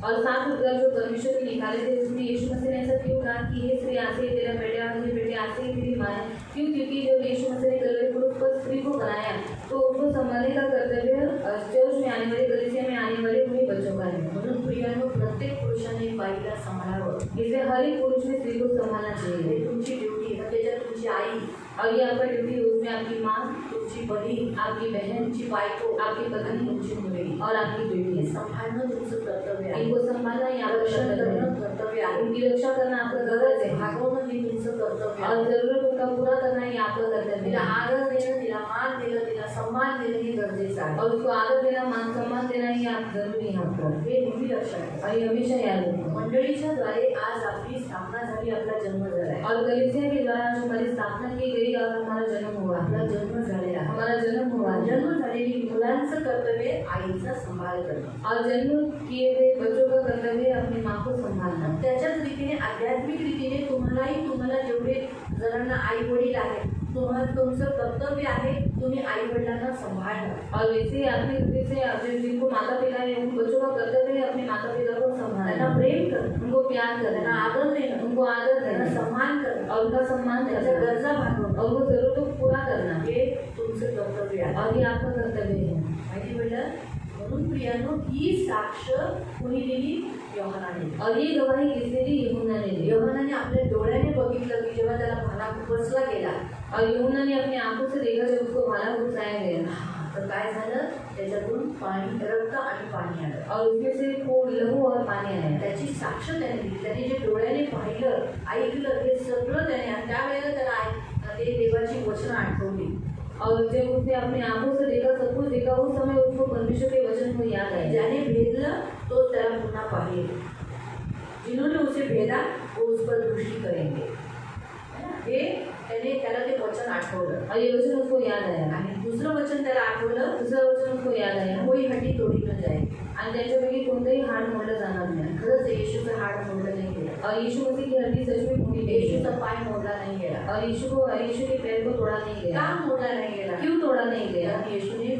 और 7 उद्गार जो परमेश्वर ने निकाले थे उसमें यीशु मसीह ने ऐसा क्यों कहा कि हे स्त्री आसे ही तेरा बेटा और हे बेटे आसे ही तेरी माँ है। क्यों? क्योंकि जब यीशु मसीह ने कलवरी क्रूस पर स्त्री को बनाया तो उसको संभालने का कर्तव्य चर्च में आने वाले, कलीसिया में आने वाले उन्हीं बच्चों का है। म्हणून प्रियांनो, प्रत्येक पुरुषाने बाईला सांभाळावं. इसलिए हर एक पुरुष ने स्त्री को संभालना चाहिए। हे तुमची ड्युटी. मग त्याच्यात तुमची आई, और ये आपका ड्यूटी है, उसमें आपकी माँ, तुमची बहीण, आपकी बहन, तुमची बायको, आपकी पत्नी, तुमची मुलगी, और आपकी बेटी हे है। सांभाळणं तुमचं कर्तव्य आहे. इनको संभालना ही आपका रक्षण कर्तव्य करणं है। कर्तव्य आहे. उनकी रक्षा करना आपका गरज गरज आहे है भागवणं हे तुमचं कर्तव्य और आहे. जरूरत उनका पूरा करना ही आपका कर्तव्य तिला है। आदर देणं, तिला मान दिलं, तिला सम्मान देणं हे गरजेचं आहे. और उसको आदर देना, मान सम्मान देना ही आप जरूरी है आपको। हे नेहमी लक्षात ठेवा. और ये हमेशा याद रखना। मंडळीच्या द्वारे आज आपली स्थापना झाली, आपला जन्म झाला आहे. और कलीसिया के द्वारा जो हमारी स्थापना की गई और हमारा जन्म हुआ, आपला जन्म झालेला आहे. हमारा जन्म हुआ। जन्म झालेली मुलांचं कर्तव्य आईचा सांभाळ करणं. और जन्म किए गए बच्चों का कर्तव्य है अपनी माँ को संभालना। त्याच्याच रीतीने आध्यात्मिक रीतीने तुम्हाला जेवढे जणांना आई वडील आहेत, तुम्हाला तुमचं कर्तव्य आहे तुम्ही आई वडिलांना सांभाळणं. और वैसे ही आत्मिक रीति से जो जिनको माता पिता है उन बच्चों का कर्तव्य है अपने माता पिता को त्यांना संभालना, प्रेम करणं, उनको प्यार त्यांना करना, आदर देणं, उनको आदर त्यांना देना सम्मान करणं, और उनका सम्मान त्यांच्या करना गरजा भागवणं, और वो जरूरतों को पूरा करना, हे तुमचं कर्तव्य आहे. और ये आपका कर्तव्य है। माहिती पडलं. म्हणून प्रियांनो ही साक्ष कुणी दिली? योहानाने. और ये गवाही किसने दी? यूहन्ना ने दी। योहानाने आपल्या डोळ्याने बघितलं की जेव्हा त्याला भाला खुपसला गेला और यूहन्ना ने अपनी आंखों से देखा जब उसको भाला घुसाया गया तर काय झालं? त्याच्यातून पाणी, रक्त आणि पाणी आलं और उसमें से खूप लहू और पानी आया। त्याची साक्ष त्याने दिली. त्याने जे डोळ्याने पाहिलं, ऐकलं हे सगळं त्याने, आणि त्यावेळेला त्याला ते देवाची वचनं आठवली. और जब उसने अपनी आंखों से देखा, सब कुछ देखा, उस समय उसको परमेश्वर के वचन को याद आया। ज्याने भेदलं तो त्याला पुन्हा पाहिल. जिन्होंने उसे भेदा वो उस पर दृष्टि करेंगे. है ना? हे त्याला ते वचन आठवलं और ये वचन उसको याद आया। आणि दुसरं वचन त्याला आठवलं, दुसरं वचन उसको याद आया। कोई हड्डी तोडी न जाईल. आणि त्यांच्यापैकी कोणतंही हाड मोडलं जाणार नाही। खरंच येशूचं हाड मोडलं नाही गेलं. और यीशु मसीह की हड्डी सच में मोड़ी गई। येशूचा पाय मोडला नाही गेला. और यीशु के पैर को तोड़ा नहीं गया। का मोडला नाही गेला? क्यों तोड़ा नहीं गया? कारण येशूने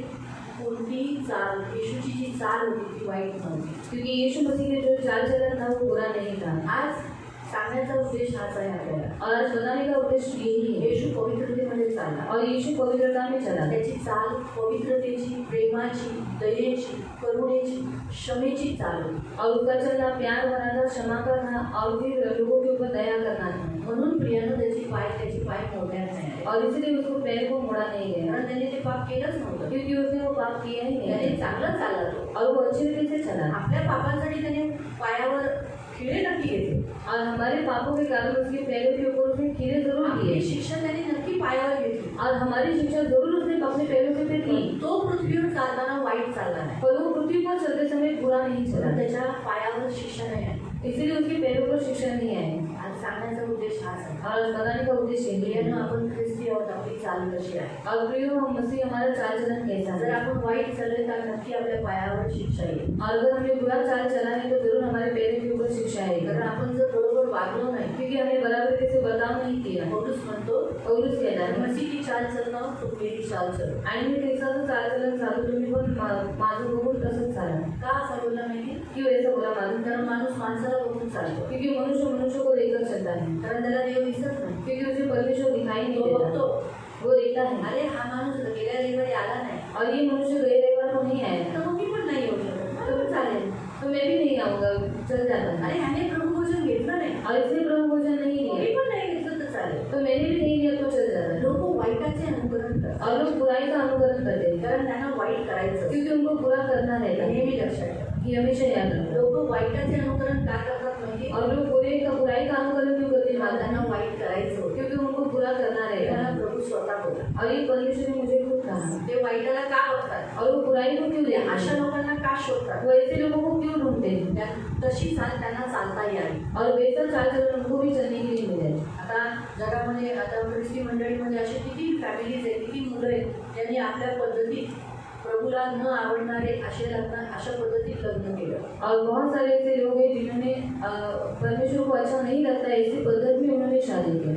कोणती चाल, येशूची जी चाल होती ती वाईट नव्हती. क्योंकि यीशु मसीह के जो चाल चलन था वो बुरा नहीं था। आज सांगण्याचा उद्देश हाच आहे आपल्याला. और आज बताने का उद्देश्य यही है। येशू पवित्रतेमध्ये चालला और यीशु पवित्रता में चला। त्याची चाल पवित्रतेची, प्रेमाची, दयेची, करुणेची, क्षमेची चाल होती. और उसका चलना प्यार भरा था, क्षमा करना और फिर लोगों के ऊपर दया करना था। म्हणून प्रियानं त्याची पाय मोडण्यात नाही आले. और इसलिए उसको पैर को मोड़ा नहीं गया, कारण त्याने ते पाप केलंच नव्हतं. क्योंकि उसने वो पाप किया ही त्याने नहीं चांगलं चालला तो. और वो अच्छे तरीके से चला। आपल्या पापांसाठी त्याने पायावर खिळे नक्की घेतले. और हमारे पापों के कारण उसके पैरों के ऊपर उसने कीड़े जरूर आपली किए शिक्षा त्याने नक्की पायावर घेतली. और हमारी शिक्षा जरूर उसने अपने पैरों के पे की। तो पृथ्वीवर चालताना वाईट चालला नाही. पर वो पृथ्वी पर चलते समय बुरा नहीं चला, कारण त्याच्या पायावर शिक्षा नाही आली. इसीलिए उसके पैरों पर शिक्षा नहीं आई। आज सांगण्याचा उद्देश हाच आहे. और बताने का उद्देश्य यही प्रियानं है। आपण ख्रिस्ती आहोत, आपली चाल कशी आहे. और प्रियो हम मसीह हमारा चाल चलन कैसा जर है। आपण वाईट चालले तर नक्की आपल्या पायावर शिक्षा येईल. और अगर हमें बुरा चाल चला है तो जरूर हमारे पैरों के ऊपर शिक्षा आएगी। कारण आपण जर बरोबर वागलो नाही, क्योंकि हमने बराबर से बर्ताव नहीं किया। पौलुस म्हणतो पौलुस कहता है, मसीह की चाल चलणं तो मेरी चाल चल. आणि मी ख्रिस्ताचं चाल चलन चालू, तुम्ही पण माझं बघून तसंच चाला। का असं बोलला माहिती? क्यों ऐसा बोला मालूम? कारण माणूस माणसाला बघून चालतो. क्योंकि मनुष्य को देखकर चलता है, कारण त्याला देव दिसत नाही. क्योंकि उसे परमेश्वर दिखाई नहीं तो देता, बघतो, वो देखता है। अरे हा माणूस गेल्या रविवारी आला नाही, और ये मनुष्य गए रविवार को नहीं आया, तर मग मी पण नाही येऊ शकत. तो चालेल. तो मैं भी नहीं आऊंगा, चल जाता है। अरे ह्याने प्रभू भोजन घेतलं नाही, और इसने प्रभु भोजन नहीं मी लिया, पण नाही घेतलं तर चालेल. तो मैंने भी नहीं लिया, तो चल जाता है। लोक वाईटाचे अनुकरण करतात. और लोग बुराई का अनुकरण करते हैं, कारण त्यांना वाईट करायचं क्योंकि उनको बुरा करना रहता है। नेहमी लक्षात ठेवा. ये हमेशा याद रखो। लोक वाईटाचे अनुकरण का करतात माहिती? और लोग बुराई का अनुकरण क्यों करते हैं? त्यांना वाईट करायचं होतं. क्योंकि उनको बुरा करना रहता त्याला है। प्रभू स्वतः बोला. और ये परमेश्वर ने मुझे खुद कहा। ते वाईटाला का बघतात? और वो बुराई को क्यों ते देखते अशा हैं? लोकांना का शोधतात? वो ऐसे लोगों को क्यों ढूंढते हैं? तशी चाल त्यांना चालता यावी. और वैसा चाल चलन उनको भी चलने के लिए मिले। आता जगामध्ये, आता ख्रिस्ती मंडळीमध्ये असे किती फॅमिलीज आहेत, किती मुलं आहेत ज्यांनी आपल्या पद्धतीत प्रभूला न आवडणारे अशा पद्धतीत लग्न केलं. और बहुत सारे ऐसे लोग हैं जिन्होंने परमेश्वर को अच्छा नहीं लगता है, इसी पद्धत में उन्होंने शादी की।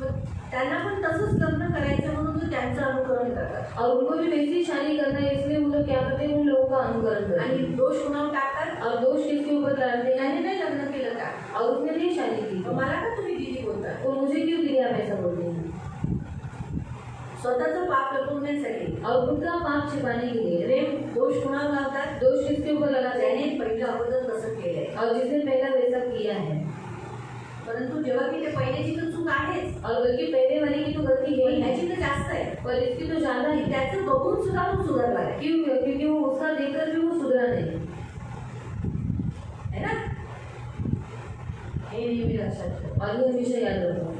मग त्यांना पण तसंच लग्न करायचं म्हणून तो त्यांचं अनुकरण करतात. और उनको भी वैसी ही शादी करना है, इसलिए वो लोग क्या करते हैं, उन लोगों का अनुकरण करते आणि हैं। दोष कुणावर टाकतात? और दोष किसके ऊपर डालते हैं? त्याने नाही लग्न केलं का? और उसने नहीं शादी की, मग मला का तुम्ही दीदी बोलता? तो मुझे क्यों दिदी आप ऐसा बोलते हैं? स्वतःचं पाप लपवण्यासाठी और खुद का पाप छिपाने के लिए प्रेम दोष कुणावर लावतात? दोष किसके ऊपर लगाते त्याने हैं? पहिलं अगोदर तसं केलंय. और जिसने पहला वैसा किया है। परंतु जेव्हा की ते पहिल्याची तर चूक आहेच, और बल्कि पहले वाले की तो गलती है पण ही ह्याची है, तर जास्त आहे. पर इसकी तो ज्यादा आणि है। त्याचं बघून सुद्धा तो सुधारला आहे. क्यों? क्योंकि वो उसका देखकर भी वो सुधरा नहीं। है ना? हे नेहमी लक्षात ठेव. और ये हमेशा याद रखो,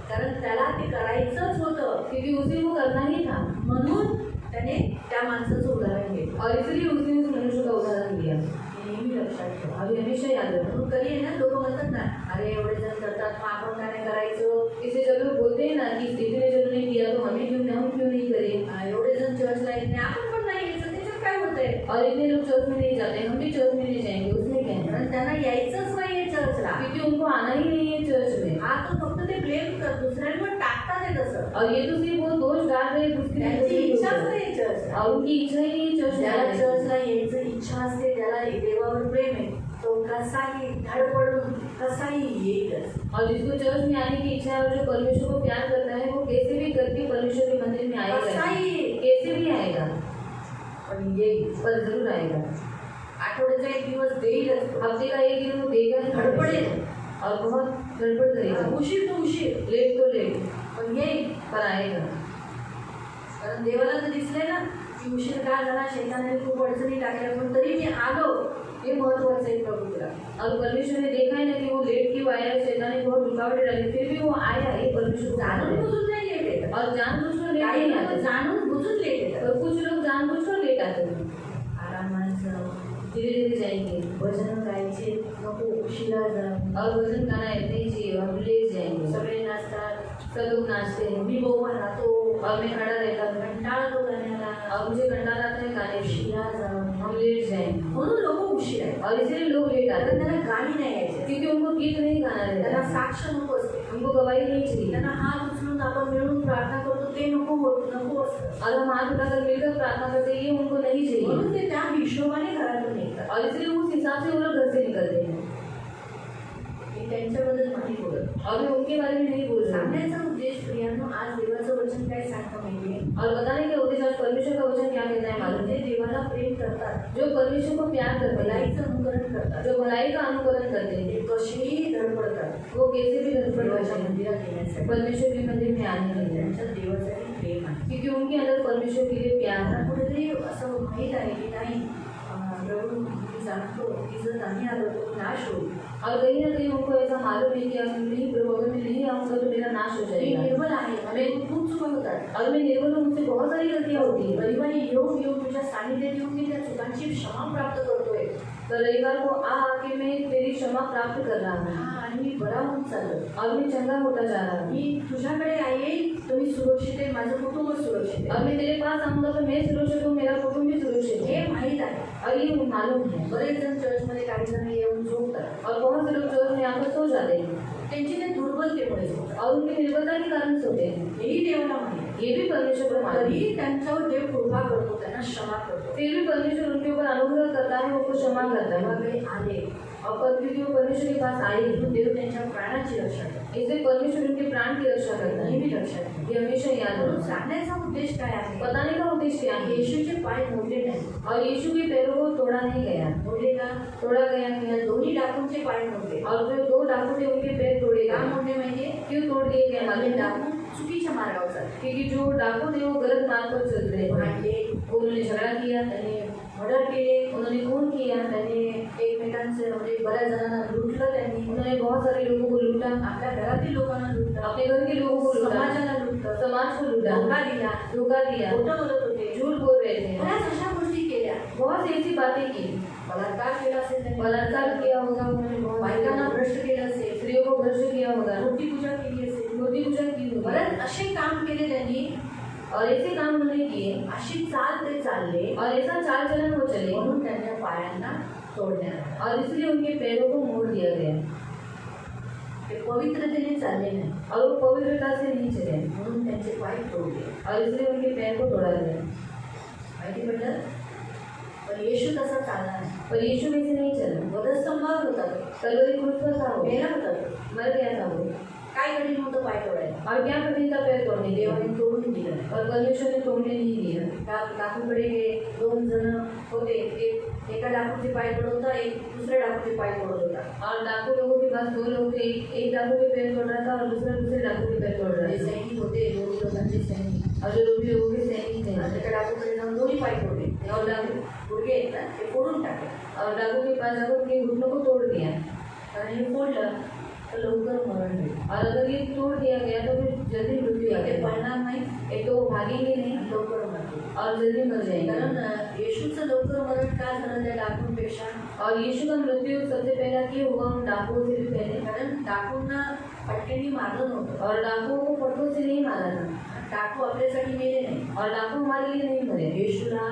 कारण त्याला ते करायचंच होतं, क्योंकि उसे वो करना ही था। म्हणून त्याने त्या माणसाचं उदाहरण घेतलं. और इसलिए उसने उस मनुष्य का उदाहरण दिया। हे नेहमी लक्षात ठेव. और ये हमेशा याद रखो। म्हणून कधी आहे ना, लोक म्हणतात ना, अरे एवढे जण करतात, मग आपण काय नाही करायचं? इसे जब लोग बोलते हैं ना कि इतने जनों ने किया तो हमें क्यों नहीं करें? एवढे जण चर्चला येत नाही, आपण पण नाही यायचं, त्याच्यात काय होतंय? और इतने लोग चर्च में नहीं जाते, हम भी चर्च में नहीं जाएंगे, उसमें क्या है? कारण त्यांना यायचंच नाहीये चर्चला. क्योंकि उनको आना ही नहीं है चर्च में। हा तो फक्त ते ब्लेम कर, दुसऱ्यांवर टाकतात ते तसं. और ये तो सिर्फ वो दोष डाल रहे दूसरी त्यांची इच्छाच नाही चर्चला. और उनकी इच्छा ही नहीं चर्च ज्याला जाने की। चर्चला यायचं इच्छा असते, ज्याला देवावर प्रेम आहे, तो कसाही धडपडून कसाही येईलच. और जिसको चर्च में आने की इच्छा है और जो परमेश्वर को प्यार करता है, वो कैसे भी करके परमेश्वर के मंदिर में आएगा, कसाही कैसे भी आएगा। पण येईल, पर जरूर आएगा। आठवड्याचा एक दिवस देईलच तो। हफ्ते का एक दिन वो देगा ही, धडपडेल और बहुत गड़बड़ करेगा, उशीर तो उशीर लेट तो लेट, पण येईल। पर आएगा। कारण देवाला तर दिसलंय ना की उशीर का झाला, शैतानाने खूप अडचणी टाकल्या, पण तरी मी आलो, हे महत्वाचं आहे प्रभूला। और परमेश्वर ने देखा है ना कि वो लेट क्यों आया, शैतान ने बहुत रुकावटें डाली, फिर भी वो आया, ये परमेश्वर को जाणून मालूम है। बुजून नाही लेट येतात, और जानबूझकर लेट काही नहीं लोक आते, जाणून बुजून लेट येतात। और कुछ लोग जानबूझकर लेट आते हैं। आरामाचं धीरे धीरे जाएंगे, भजन गायचे नको, उशिरा जा, और भजन गाना नहीं चाहिए, और लेट जाएंगे। सगळे नाचतात, सब लोग नाचते हैं, मी बोवा राहतो, और मैं खड़ा रहता हूँ, कंटाळतो गाण्याला, और मुझे कंटाळा आता है गाने से, उशिरा जा, हम लेट जाएंगे। म्हणून लोक उशीर आहे। और इसलिए लोग लेट आते कारण हैं, त्यांना गाणी नाही यायची, क्योंकि उनको गीत नहीं गाना रहता त्यांना है, साक्ष नको असते, उनको गवाही नहीं चाहिए। त्यांना हात उचलून आपण मिळून प्रार्थना करतो ते नको असतं। और हम हाथ उठाकर मिलकर प्रार्थना करते हैं, ये उनको नहीं चाहिए, म्हणून ते त्या हिशोबाने घरातून निघतात। और इसलिए उस हिसाब से वो लोग घर से निकलते हैं। मी त्यांच्याबद्दल नाही बोलत, और मैं उनके बारे में नहीं बोल रहा हूँ। सांगण्याचा उद्देश प्रियांनो, आज देवाचं वचन काय सांगतं माहितीये, और बताने के उद्देश्य आज परमेश्वर का वचन क्या कहता है मालूम ते है? देवाला प्रेम करतात, जो परमेश्वर को प्यार करते हैं, भलाईचं अनुकरण करतात, जो भलाई का अनुकरण करते हैं, ते कशीही धडपडतात वो कैसे भी धड़पड़ देवाच्या करते हैं मंदिरात येण्यासाठी। परमेश्वर के मंदिर में आने के लिए, त्यांच्या देवासाठी प्रेम आहे। क्योंकि उनके अंदर परमेश्वर के लिए प्यार मला है। कुठेतरी असं माहीत आहे की नाही, प्रभू मी जाणतो की जर आम्ही आलो तर नाश होईल, और कहीं ना कहीं उनको ऐसा मालूम है कि अगर नहीं प्रभु, अगर मैं नहीं आऊँगा तो मेरा नाश हो मी जाएगा, निर्मल आहे, आम्ही खूप चुका होतात, और मैं निर्बल हूँ, मुझसे बहुत सारी गलतियाँ होती है। रविवारी येऊन येऊन तुझ्या सानिध्यात येऊन मी त्या चुकांची क्षमा प्राप्त करतोय, तो रविवार को आके मैं तेरी क्षमा प्राप्त कर रहा हूँ, आणि मी बरा होऊन चाललो, और मैं चंगा होता जा रहा हूँ, मी तुझ्याकडे येईल तर मी सुरक्षित आहे, माझं कुटुंब सुरक्षित और आहे, मैं तेरे पास आऊँगा तो मैं सुरक्षित हूँ, मेरा कुटुंब भी सुरक्षित हे है, माहीत आहे। और ये मालूम है। बरेच जण चर्चमध्ये काही जण येऊन झोपतात, और बहुत से लोग चर्च में आकर सो जाते हैं, त्यांची ते दुर्बलतेमुळे झोपतात, और उनकी निर्बलता के कारण सोते हैं, हेही देवाला माहीत आहे। ये भी परमेश्वर को मालूम है। तरी त्यांच्यावर देव कृपा करतो, त्यांना क्षमा करतो। फिर भी परमेश्वर उनके ऊपर अनुग्रह करता है, उनको क्षमा करता तेव्हा है, वेळ आले और क्योंकि वो परमेश्वर के पास आए, म्हणून देव त्यांच्या प्राणाची रक्षा करतो, इसलिए परमेश्वर उनके प्राण की रक्षा करता है। नेहमी लक्षात ठेवा। ये हमेशा याद म्हणून रखो। सांगण्याचा उद्देश काय आहे, बताने का उद्देश्य क्या है? येशूचे पाय मोडले नाही, और यीशु के पैरों को तोड़ा नहीं गया, मोडले का, तोड़ा गया कि या दोन्ही डाकूंचे पाय मोडले। और जो दो डाकू थे उनके पैर तोड़े का गए। मोडले माहितीये, क्यों तोड़ दिए गए म्हणजे मालूम है? डाकू चुकीच्या मार्गावर चालले, क्योंकि जो डाकू थे वो गलत मार्ग पर चल रहे थे, भांडले, उन्होंने झगड़ा किया, त्याने मर्डर केले, उन्होंने खून किया, त्याने एकमेकांचे म्हणजे बऱ्याच जणांना लुटलं, त्यांनी उन्होंने बहुत सारे लोगों को लूटा, आपल्या घरातील लोकांना लुटलं, अपने घर के लोगों को लूटा, समाजाला लुटलं, समाज को लूटा, धोका दिला, धोखा दिया, खोटं बोलत होते, झूठ बोल रहे थे, बऱ्याच अशा गोष्टी केल्या, बहुत सी ऐसी बातें की, बलात्कार केला असेल त्यांनी, बलात्कार किया होगा उन्होंने, बहुत बायकांना भ्रष्ट केलं असेल, स्त्रियों को भ्रष्ट किया होगा, मूर्ती पूजा केली असेल, मूर्ति पूजा की होगी, बरेच असे काम केले त्यांनी, और ऐसे काम उन्होंने किए, अशी चाल ते चालले, और ऐसा चाल चलन वो चले, म्हणून त्यांच्या पायांना तोडण्यात आलं। और इसलिए उनके पैरों को मोड़ दिया गया, ते पवित्रतेने चालले नाही, और वो पवित्रता से नहीं चले, म्हणून त्यांचे पाय तोडले। और इसलिए उनके पैर को तोड़ा गया। माहिती पडलं? पण येशू तसा चालला नाही, पर यीशु वैसे नहीं चला, वधस्तंभावर होता तो, कलवरी क्रूस पर था वो, मेला होता तो, मर गया था वो, काय कठीण होतं पाय तोडायला, और क्या कठिन था पैर तोड़ने के लिए, देवाने तोडून दिलं नाही। और परमेश्वर ने तोड़ने नहीं दिया। डाकूकडे गेले, दोन जण होते, एका डाकूचे पाय तोडत होता, एक दुसऱ्या डाकूचे पाय तोडत होता, और डाकू लोगों के पास दो लोग थे, एक डाकू के पैर तोड़ रहा था और दूसरा दूसरे डाकू के पैर तोड़ रहा जे था, सैनिक होते दोन्ही लोकांचे सैनिक, और जो लोग लोगों के सैनिक थे, एका डाकूकडे जाऊन दोन्ही पाय तोडले, और डाकू गुडघे आहेत ना ते फोडून टाकले, और डाकू के पास जाकर उनके घुटनों को तोड़ दिया, कारण हे फोडलं तर लवकर मरण होईल, और अगर ये तोड़ दिया गया तो फिर जल्दी मृत्यू आ ते जाएगी, पळणार नाही, एक तो वो भागेंगे नहीं लवकर मरतील। और जल्दी मर जाएंगे। कारण येशूचं लवकर मरण का झालं त्या डाकूंपेक्षा, और यीशु का मृत्यू सबसे पहला क्यों हुआ उन डाकुओं से भी पहले, कारण डाकूंना फटक्यांनी मारलं नव्हतं, और डाकुओं को पट्टों से नहीं मारा था, डाकू आपल्यासाठी मेले नाही। और डाकू हमारे लिए नहीं मरे, येशूला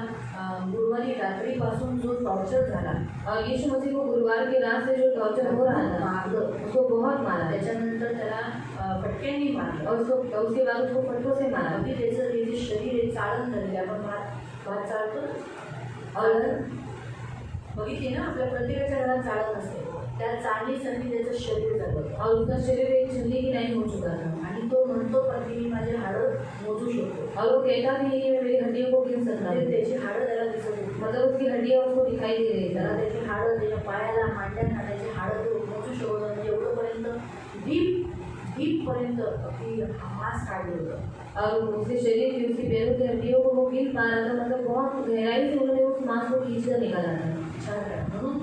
गुरुवारी रात्रीपासून जो टॉर्चर झाला, और यीशु मसीह को गुरुवार के रात से जो टॉर्चर हो रहा था मारलं, उसको बहुत मारा, त्याच्यानंतर त्याला फटक्यांनी मारलं, और उसके बाद उसको पट्टों से मारा, अगदी त्याचं हे जे शरीर आहे चाळण झालेले, आपण भात चालतो, और बघितली ना आपल्या प्रत्येकाच्या घरात चाळण असते, त्या चाळणीसाठी त्याचं शरीर झालं, और उसका शरीर एक छल्ली की नहीं हो चुका था, आणि तो म्हणतो पत्नी माझे हाडं मोजू शकतो. और वो कहता भी है कि मैं मेरी हड्डियों को गिन सकता म्हणजे हूँ, त्याची हाडं त्याला दिसत होती. मतलब उसकी हड्डियाँ उसको दिखाई दे रही त्याला थी. त्याची हाडं त्याच्या पायाला मांड्यांना त्याची हाडं तो मोजू शकत होता. म्हणजे एवढंपर्यंत डीपपर्यंत अगदी मांस काढलं होतं. और उसके शरीर की उसकी पैरों की हड्डियों को वो गिन पा रहा था, मतलब बहुत गहराई से उन्होंने उस मांस को खींच कर निकाला था. विचार करा. म्हणून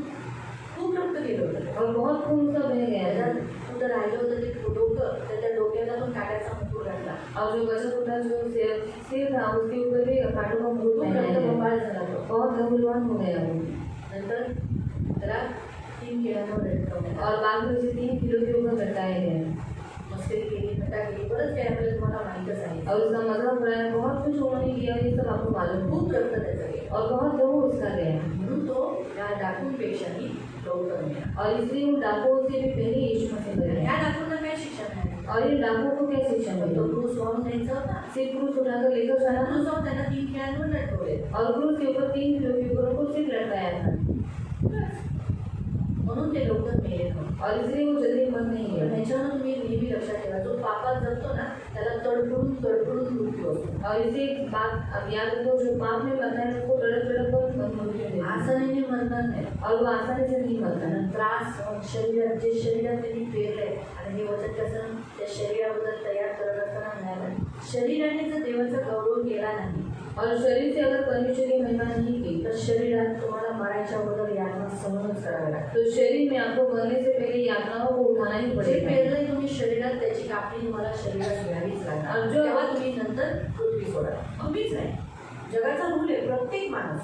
खूप रक्त गेलं होतं. और बहुत खून उसका बह गया था. त्याच्यात कुठं राहिलं होतं ते डोकं, त्याच्या डोक्याला पण काट्याचा मुकुट घातला. और जो बचा खुटा जो सिर था उसके ऊपर भी कांटों का मुकुट खूप पहनाया गया. रक्तबंबाळ झाला तो. बहुत लहूलुहान हो गया वो. नंतर त्याला 3 किड्यांवर लटकवण्यात आलं. और बाद में उसे 3 किलो के ऊपर लटकाया गया. मस्करी केली, थट्टा केली, बरंच काही आपल्याला तुम्हाला माहीतच आहे. और उसका मजाक उड़ाया, बहुत कुछ उन्होंने किया, ये सब आपको मालूम है. खूप रक्त त्याचं गेलं. और बहुत लोग उसका गया. म्हणून तो या डाकूंपेक्षाही लवकर मेला. और इसलिए उन डाकुओं से भी पहले यीशु मसीह मर या गया. डाकूंना काय शिक्षा मिळाली? और इन डाकुओं को क्या शिक्षा तो मिली? क्रूस वाहून न्यायचा होता. सिर्फ क्रूस उठाकर लेकर जाना था. क्रूस वाहून त्यांना 3 किड्यांवर लटकवले. और क्रूस के ऊपर 3 किलो के ऊपर उनको सिर्फ लटकाया था. म्हणून ते लवकर मेले नाही. और इसलिए वो जल्दी मर नहीं पण गया. ह्याच्यावर तुम्ही नेहमी लक्षात ठेवा, जो पापात जगतो ना त्याला तडफडून मृत्यू असतो. और इसे एक बात अब याद रखो, जो पाप में मरता है उसको तड़प तड़प कर मृत्यू देती है. आसानीने मरणार नाही. और वो आसानी से नहीं मरता है. कारण त्रास शरीरात जे शरीरात त्यांनी पेरलंय आणि हे वचन कसं त्या शरीराबद्दल तयार करत असताना मिळालं. शरीराने जर देवाचा गौरव केला नाही और शरीर से अगर परमेश्वर की महिमा नहीं की तर शरीरात तुम्हाला मरायच्या अगोदर यातना सहनच करावे लागतात. तो शरीर में आपको मरने से पहले यातनाओं को उठाना ही जे पड़ेगा. पेरलंय तुम्ही शरीरात त्याची कापणी तुम्हाला शरीरात घ्यावीच लागणार. आणि जो- तेव्हा तुम्ही नंतर पृथ्वी सोडा. कमीच नाही. जगाचा रूल आहे प्रत्येक माणूस.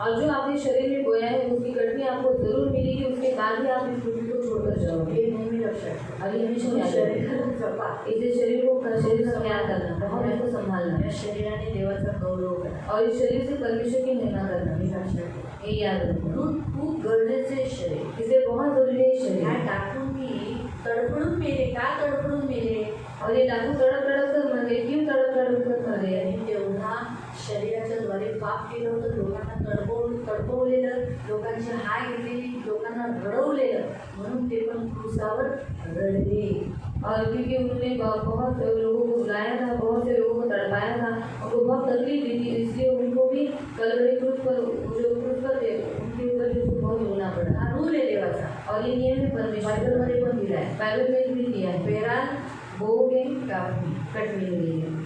और जो आपने शरीर में बोया है उसकी कटनी आपको जरूर मिलेगी, उसके बाद ही आप इस पृथ्वी को छोड़कर जाओगे. हे नेहमी लक्षात ठेवा. और ये हमेशा याद शरीराला रखना. जपा. इसे शरीर को शरीर का ख्याल करना, बहुत इसको संभालना. या शरीराने देवाचा गौरव करा. और इस शरीर से परमेश्वर की महिमा करना, हे लक्षात ठेवा. ये याद रखना. म्हणून खूप गरजेचे आहे शरीर. इसे बहुत जरूरी है ह्या शरीर. टाकून मी तडफडून मेले. का तडफडून मेले? और ये डाकू तड़प तड़प कर मर गए. क्यों तड़प तड़प कर मर गए? त्यांनी तेवढा शरीराच्या द्वारे पाप केलं होतं. लोकांना तडपवलेलं, लोकांची हाय घेतलेली, लोकांना रडवलेलं. म्हणून ते पण क्रूसावर रडले. और क्योंकि उन्होंने बहुत लोगों को बुलाया था, बहुत से लोगों को तड़पाया था, उनको बहुत तकलीफ दी थी, इसलिए उनको भी कलवरी क्रूस पर जो क्रूस पर थे उनके ऊपर भी उसको बहुत रोना पड़ा. हा रूल आहे देवाचा. और ये नियम है परमेश्वर बायबलमध्ये पण दिला आहे. बाइबल में भी दिया है. पेराल बोओगे कापणी. कटनी होगी.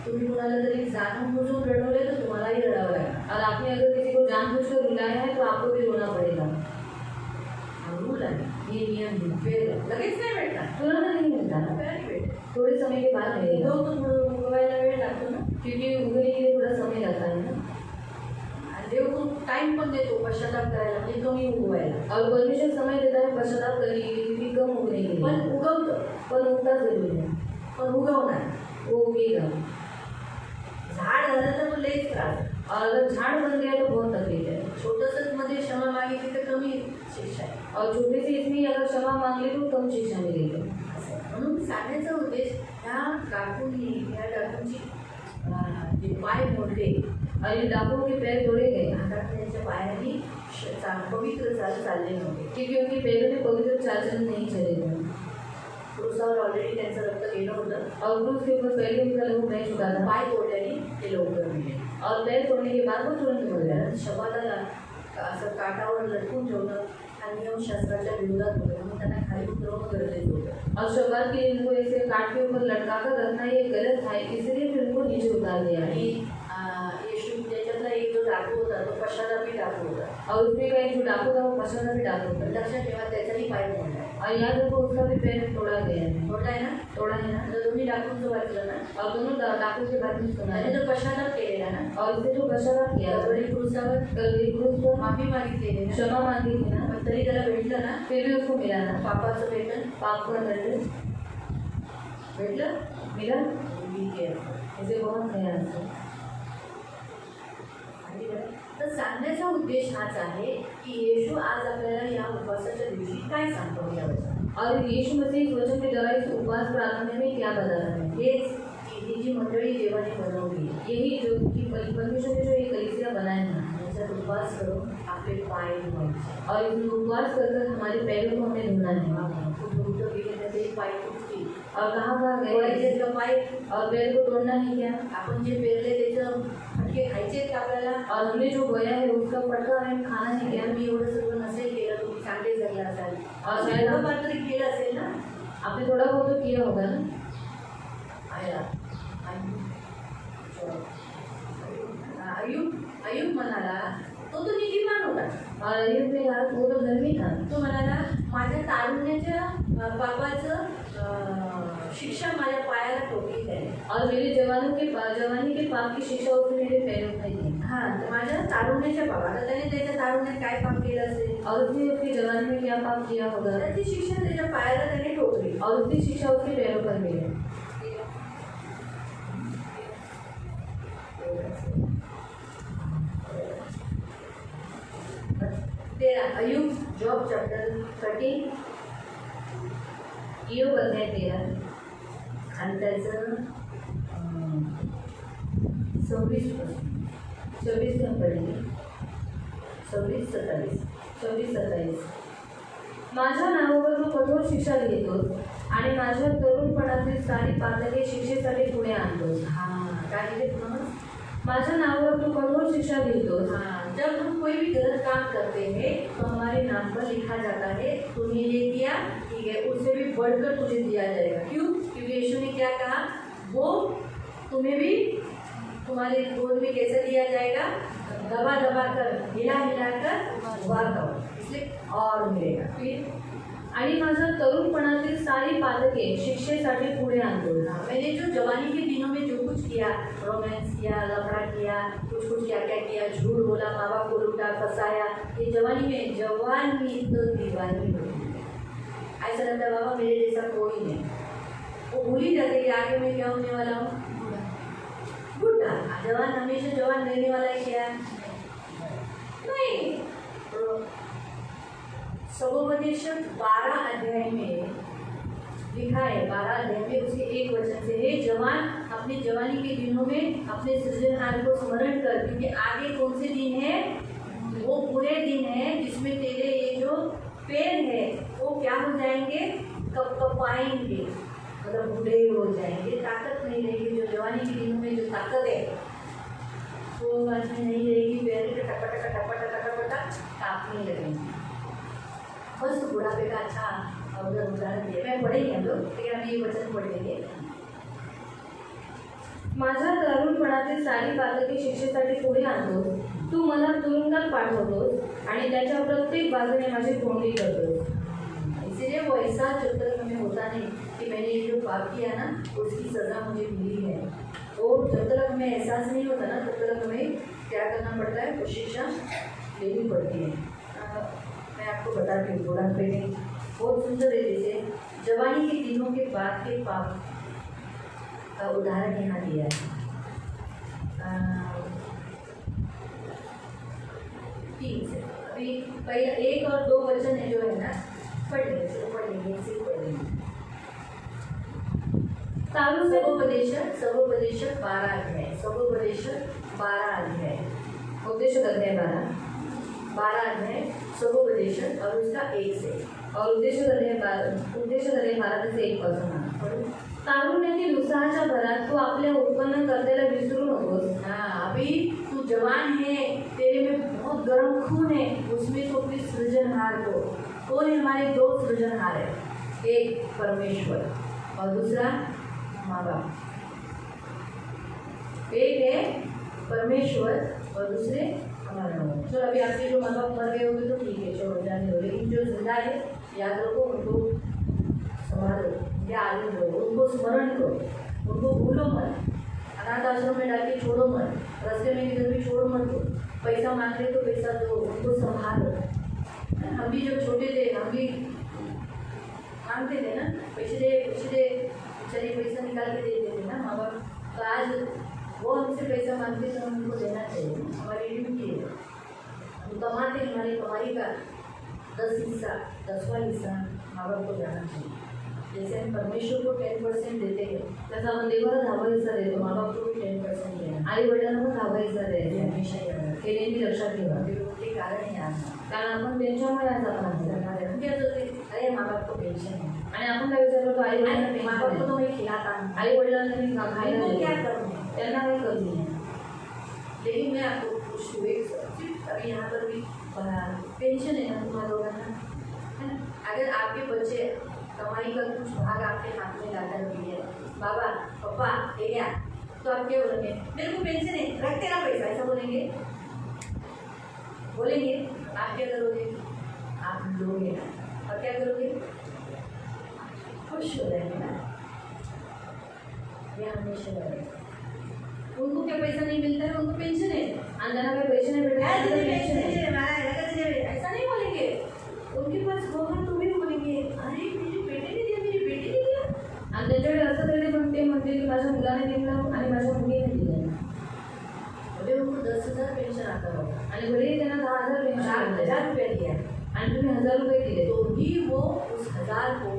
तुम्ही कुणाला जरी जाणून बुजून रडवले तर तुम्हालाही रडावं लागणार. और आपने अगर किसी को जानबूझकर बुलाया है तो आपको भी रोना पड़ेगा. हा रूल आहे. ये नियम है. वेळ लगेच नाही भेटणार. तुरंत नहीं मिलता ना, वेळाने भेटणार. थोड़े समय के बाद मिलेगा. उगवतो थोडं उगवायला वेळ लागतो ना. क्योंकि उगने के लिए थोड़ा समय लगता है ना. आणि देव तो टाइम पण देतो पश्चाताप करायला, म्हणजे कमी उगवायला. और परमेश्वर समय देता है पश्चाताप करने के लिए, क्योंकि कम उगने के पण लिए. उगवतं. पर उगता जरूर है. पण उगवणार. वो उगेगा. झाड झालं तर मग लईच त्रास. और अगर झाड़ बन गया तो बहुत तकलीफ है. छोटंसंच मध्ये क्षमा मागितली तर कमी शिक्षा आहे. और छोटे से इसमें अगर क्षमा मांग ली तो कम शिक्षा मिलेगी. असं आहे. म्हणून सांगण्याचा उद्देश ह्या काकूंनी ह्या डाकूंची जे पाय मोडले, और ये डाकुओं के पैर तोड़े गए आता त्यांच्या पायांनी पवित्र चालले नव्हते. क्योंकि उनके पैरों में पवित्र चाल चलन नहीं चले थे. क्रूसावर ऑलरेडी त्यांचं रक्त गेलं होतं. और क्रूस के ऊपर पहले उनका लहू बह चुका था. पाय तोडल्याने ते लवकर मिळले. और पैर तोड़ने के बाद वो तुरंत मर गया. शबाला असं काठावर लटकून ठेवलं हा नियमशास्त्राच्या विरोधात होतं. म्हणून त्यांना खाली उतरवणं गरजेचं होतं. और शब्बात के इनको ऐसे काट के ऊपर लटका कर रखना ये गलत है, इसलिए फिर उनको नीचे उतार दिया. आणि येशू त्याच्यातला एक जो डाकू होता तो पश्चातापी डाकू होता. और उसमें का एक जो डाकू था वो पश्चातापी डाकू था. लक्षात ठेवा त्याचाही पाय मोडला. और याद रखो उसका भी पैर तोड़ा गया है. मोडला आहे ना. तोड़ा है ना. तर दोन्ही डाकूंचं वाचलं ना. और दोनों डाकू के बारे में सुना त्याने है. जो पश्चाताप केलेला ना, और इसने जो पश्चाताप किया कलवरी क्रूसावर कलवरी क्रूस पर माफी मागितलेली ना, क्षमा मांगी थी ना, पण तरी त्याला भेटलं ना. फिर भी उसको मिला ना. पापाचं वेतन पाप का दंड भेटलं. मिला. ठीक आहे. इसे बहुत ख्याल से. तर सांगण्याचा उद्देश हाच आहे की येशू आज आपल्याला या उपवासाच्या दिवशी काय सांगतो या वचनात. और यीशु मसीह इस वचन के द्वारा इस उपवास प्रार्थना में क्या बता रहे हैं. हेच ही जी मंडळी देवाने बनवली यही जो कि परमेश्वर ने जो ये कलीसिया बनाया है, याच्यात उपवास करून आपले पाय धुवायचे. और इस उपवास कर हमारे पैरों को हमें धोना है. खूप दूर गेले तर ते पाय तुटतील. और कहाँ तोडायचे गए का पाईप, और पेड़ को तोड़ना नहीं क्या? आपण जे पेरले त्याचं फटके खायचे का आपल्याला? और हमने जो बोया है उसका पटका हमें खाना है क्या? मी एवढं सगळं नसेल केलं, तुम्ही चांगले जगला असाल. और शायद हम- थोडंफार तरी केलं असेल ना. आपने थोड़ा बहुत तो किया होगा ना. अयुब म्हणाला, तो नीतिमान होता. और अयुब ने कहा वो तो धर्मी था. तो म्हणाला, माझ्या तारुण्याच्या पापाचं शिक्षा माझ्या पायाला ठोकली त्याने. और मेरे जवानी के पाप की शिक्षा उसने मेरे पैरों में दी. हां, तर माझ्या तारुण्याच्या पापाला त्याने त्याच्या तारुण्यात काय पाप केलं असेल, और उसने अपनी जवानी में क्या पाप किया होगा, त्याची शिक्षा त्याच्या पायाला त्याने ठोकली. और उसकी शिक्षा उसके पैरों पर मिली. तेरा अयुब जॉब चॅप्टर 13 योग अध्याय 13 आणि त्याचं 26 26 में पढ़ेंगे. 26-27. माझ्या नावावर तू कठोर शिक्षा घेतोस आणि माझ्या तरुणपणातील सारी पातळी शिक्षेसाठी पुढे आणतोस. हाँ, क्या लिखे तुम? माझ्या नावावर तू कठोर शिक्षा घेतोस. हाँ, जब हम कोई भी गलत काम करते हैं तो हमारे नाम पर लिखा जाता है, तूने ये किया, ठीक है, उससे भी बढ़कर तुझे दिया जाएगा. क्यों? क्योंकि यीशु ने क्या कहा, वो तुम्हें भी तुम्हारे गोद में कैसे दिया जाएगा, दबा दबा कर, हिला हिला कर उबार करो, इसलिए और मिलेगा. फिर आणि माझ्या तरुणपणातील सारी पातके शिक्षेसाठी पुढे आणतोस. मैंने जो जवानी के दिनों में जो कुछ किया, रोमांस किया, लफड़ा किया, कुछ क्या क्या किया, झूठ बोला, माँ बाप को लूटा, फंसाया, ये जवानी में तो दीवानी होती है. ऐसा लगता है बाबा मेरे जैसा कोई नहीं. वो भूल ही जाते कि आगे मैं क्या होने वाला हूँ, बुढ़ा. जवान हमेशा जवान रहने वाला है क्या? नहीं. सगोपदेशक 12 अध्याय में लिखा है, 12 अध्याय में उसके एक वचन से, हे जवान अपने जवानी के दिनों में अपने सृजनहार को स्मरण कर, क्योंकि आगे कौन से दिन है, वो बुरे दिन है जिसमें तेरे ये जो पैर है वो क्या हो जाएंगे, कपाएंगे, मतलब बूढ़े हो जाएंगे, ताकत नहीं रहेगी. जो जवानी के दिनों में जो ताकत है वो बाद में नहीं रहेगी. पैर के टपटा काँपने लगेंगे. बस बुढ़ापे का अच्छा उदाहरण दिया. मैं पढ़ेंगे हम लोग, लेकिन अभी ये वचन पढ़ेंगे. माझ्या तरुणपणातील सारी पातके शिक्षेसाठी पुढे आणतोस. तू मला तुरुंगात पाठवतोस आणि त्याच्या प्रत्येक बाजूने माझी कोंडी करतोस. इसीलिए वो ऐसा जब तक हमें होता नहीं कि मैंने ये जो पाप किया ना उसकी सज़ा मुझे मिली है, वो जब तक हमें एहसास नहीं होता ना तब तक हमें क्या करना पड़ता है, वो शिक्षा लेनी पड़ती है. मैं आपको बताती हूँ. बुढ़ापे में बहुत सुंदर तरीके से जवानी के दिनों के बाद के पाप का उदाहरण यहाँ दिया है. ठीक है, अभी पहले 1 और 2 वचन है जो है ना, पढ़ेंगे. सगोपदेशक 12 अध्याय. सगोपदेशक 12 अध्याय. उपदेशक अध्याय 12 अध्याय सगोपदेशक और उसका 1 से. और उपदेशक अध्याय 12 से 1 पासून. तारुण्यातील उत्साहाच्या भरात तू आपल्या उत्पन्न कर्त्याला विसरू नकोस. हाँ, अभी तू जवान है, तेरे में बहुत गर्म खून है, उसमें तो अपने सृजनहार को, कौन है हमारे 2 सृजनहार है, एक परमेश्वर और दूसरा माँ बाप. एक है परमेश्वर और दूसरे हमारे माँ बाप. चलो अभी आपके जो माँ बाप मर गए होंगे तो ठीक है, छोड़ो जाने दो, लेकिन जो जिंदा है याद रखो, उनको संभालो, उनके आगे रहो, उनको स्मरण करो, उनको भूलो मत. अनाथ आश्रम में डाल के छोड़ो मत, रास्ते में किधर भी छोड़ो मत. पैसा मांग रहे तो पैसा दो, उनको संभालो. हम भी जब छोटे थे हम भी मांगते थे ना, पैसे दे, चलिए पैसा निकाल के दे देते ना माँ बाप. तो आज वो हमसे पैसा मांगते तो उनको देना चाहिए, हमारी ड्यूटी है. हम कमाते, हमारी कमाई का 10 हिस्सा, 10वां हिस्सा माँ बाप को जाना चाहिए. जैसे हम परमेश्वर को 10% देते हैं, तसं आपण देवाला 10वा हिस्सा तो देतो. माँ बाप को भी 10% देना. आई वडिलांना पण 10वा हिस्सा ये द्यायचा. हमेशा याद रखना. हे नेहमी लक्षात ठेवा, फिर उनके कारण ही आज कारण आपण त्यांच्यामुळे आज आपण आहोत. हम क्या सोचते, अरे माँ बाप को पेंशन है, आणि आपण काय विचार करतो आई वडिलांना माँ बाप को तो मैं खिलाता हूँ, आई वडिलांना मी खायला उनको क्या देते. करूँ? त्यांना काही करू नये. लेकिन मैं आपको पूछती हूँ एक सिर्फ अभी यहाँ पर भी पेंशन है ना तुम्हारे लोगों है ना? अगर आपके बच्चे कमाई का कुछ भाग आपके हाथ में लाकर दिए, बाबा पापा ले गया, तो आप क्या बोलेंगे? मेरे को पेंशन है, रख तेरा पैसा, ऐसा बोलेंगे? बोलेंगे? आप क्या करोगे? आप लोगे ना, और क्या करोगे? खुश हो जाएंगे ना. ये हमेशा रहेगा. उनको क्या पैसा नहीं मिलता है, उनको पेंशन है. आणि त्यांना काही पैसे नाही भेटत, ऐसा त्यांना नहीं पेन्शन आहे. ऐसा नहीं बोलेंगे. उनके पास होगा तो भी बोलेंगे, अरे मेरे बेटे ने दिया, मेरी बेटी ने दिया. आणि त्यांच्याकडे असं तरी पण ते म्हणते की माझ्या मुलाने दिलं आणि माझ्या मुलीने दिलं. अरे उनको 10,000 पेंशन आता होगा आणि भले त्यांना 10,000 पेन्शन आहे 10,000 रुपया दिया, आणि तुम्ही 1,000 रुपये दिले, तो भी वो उस 1000 को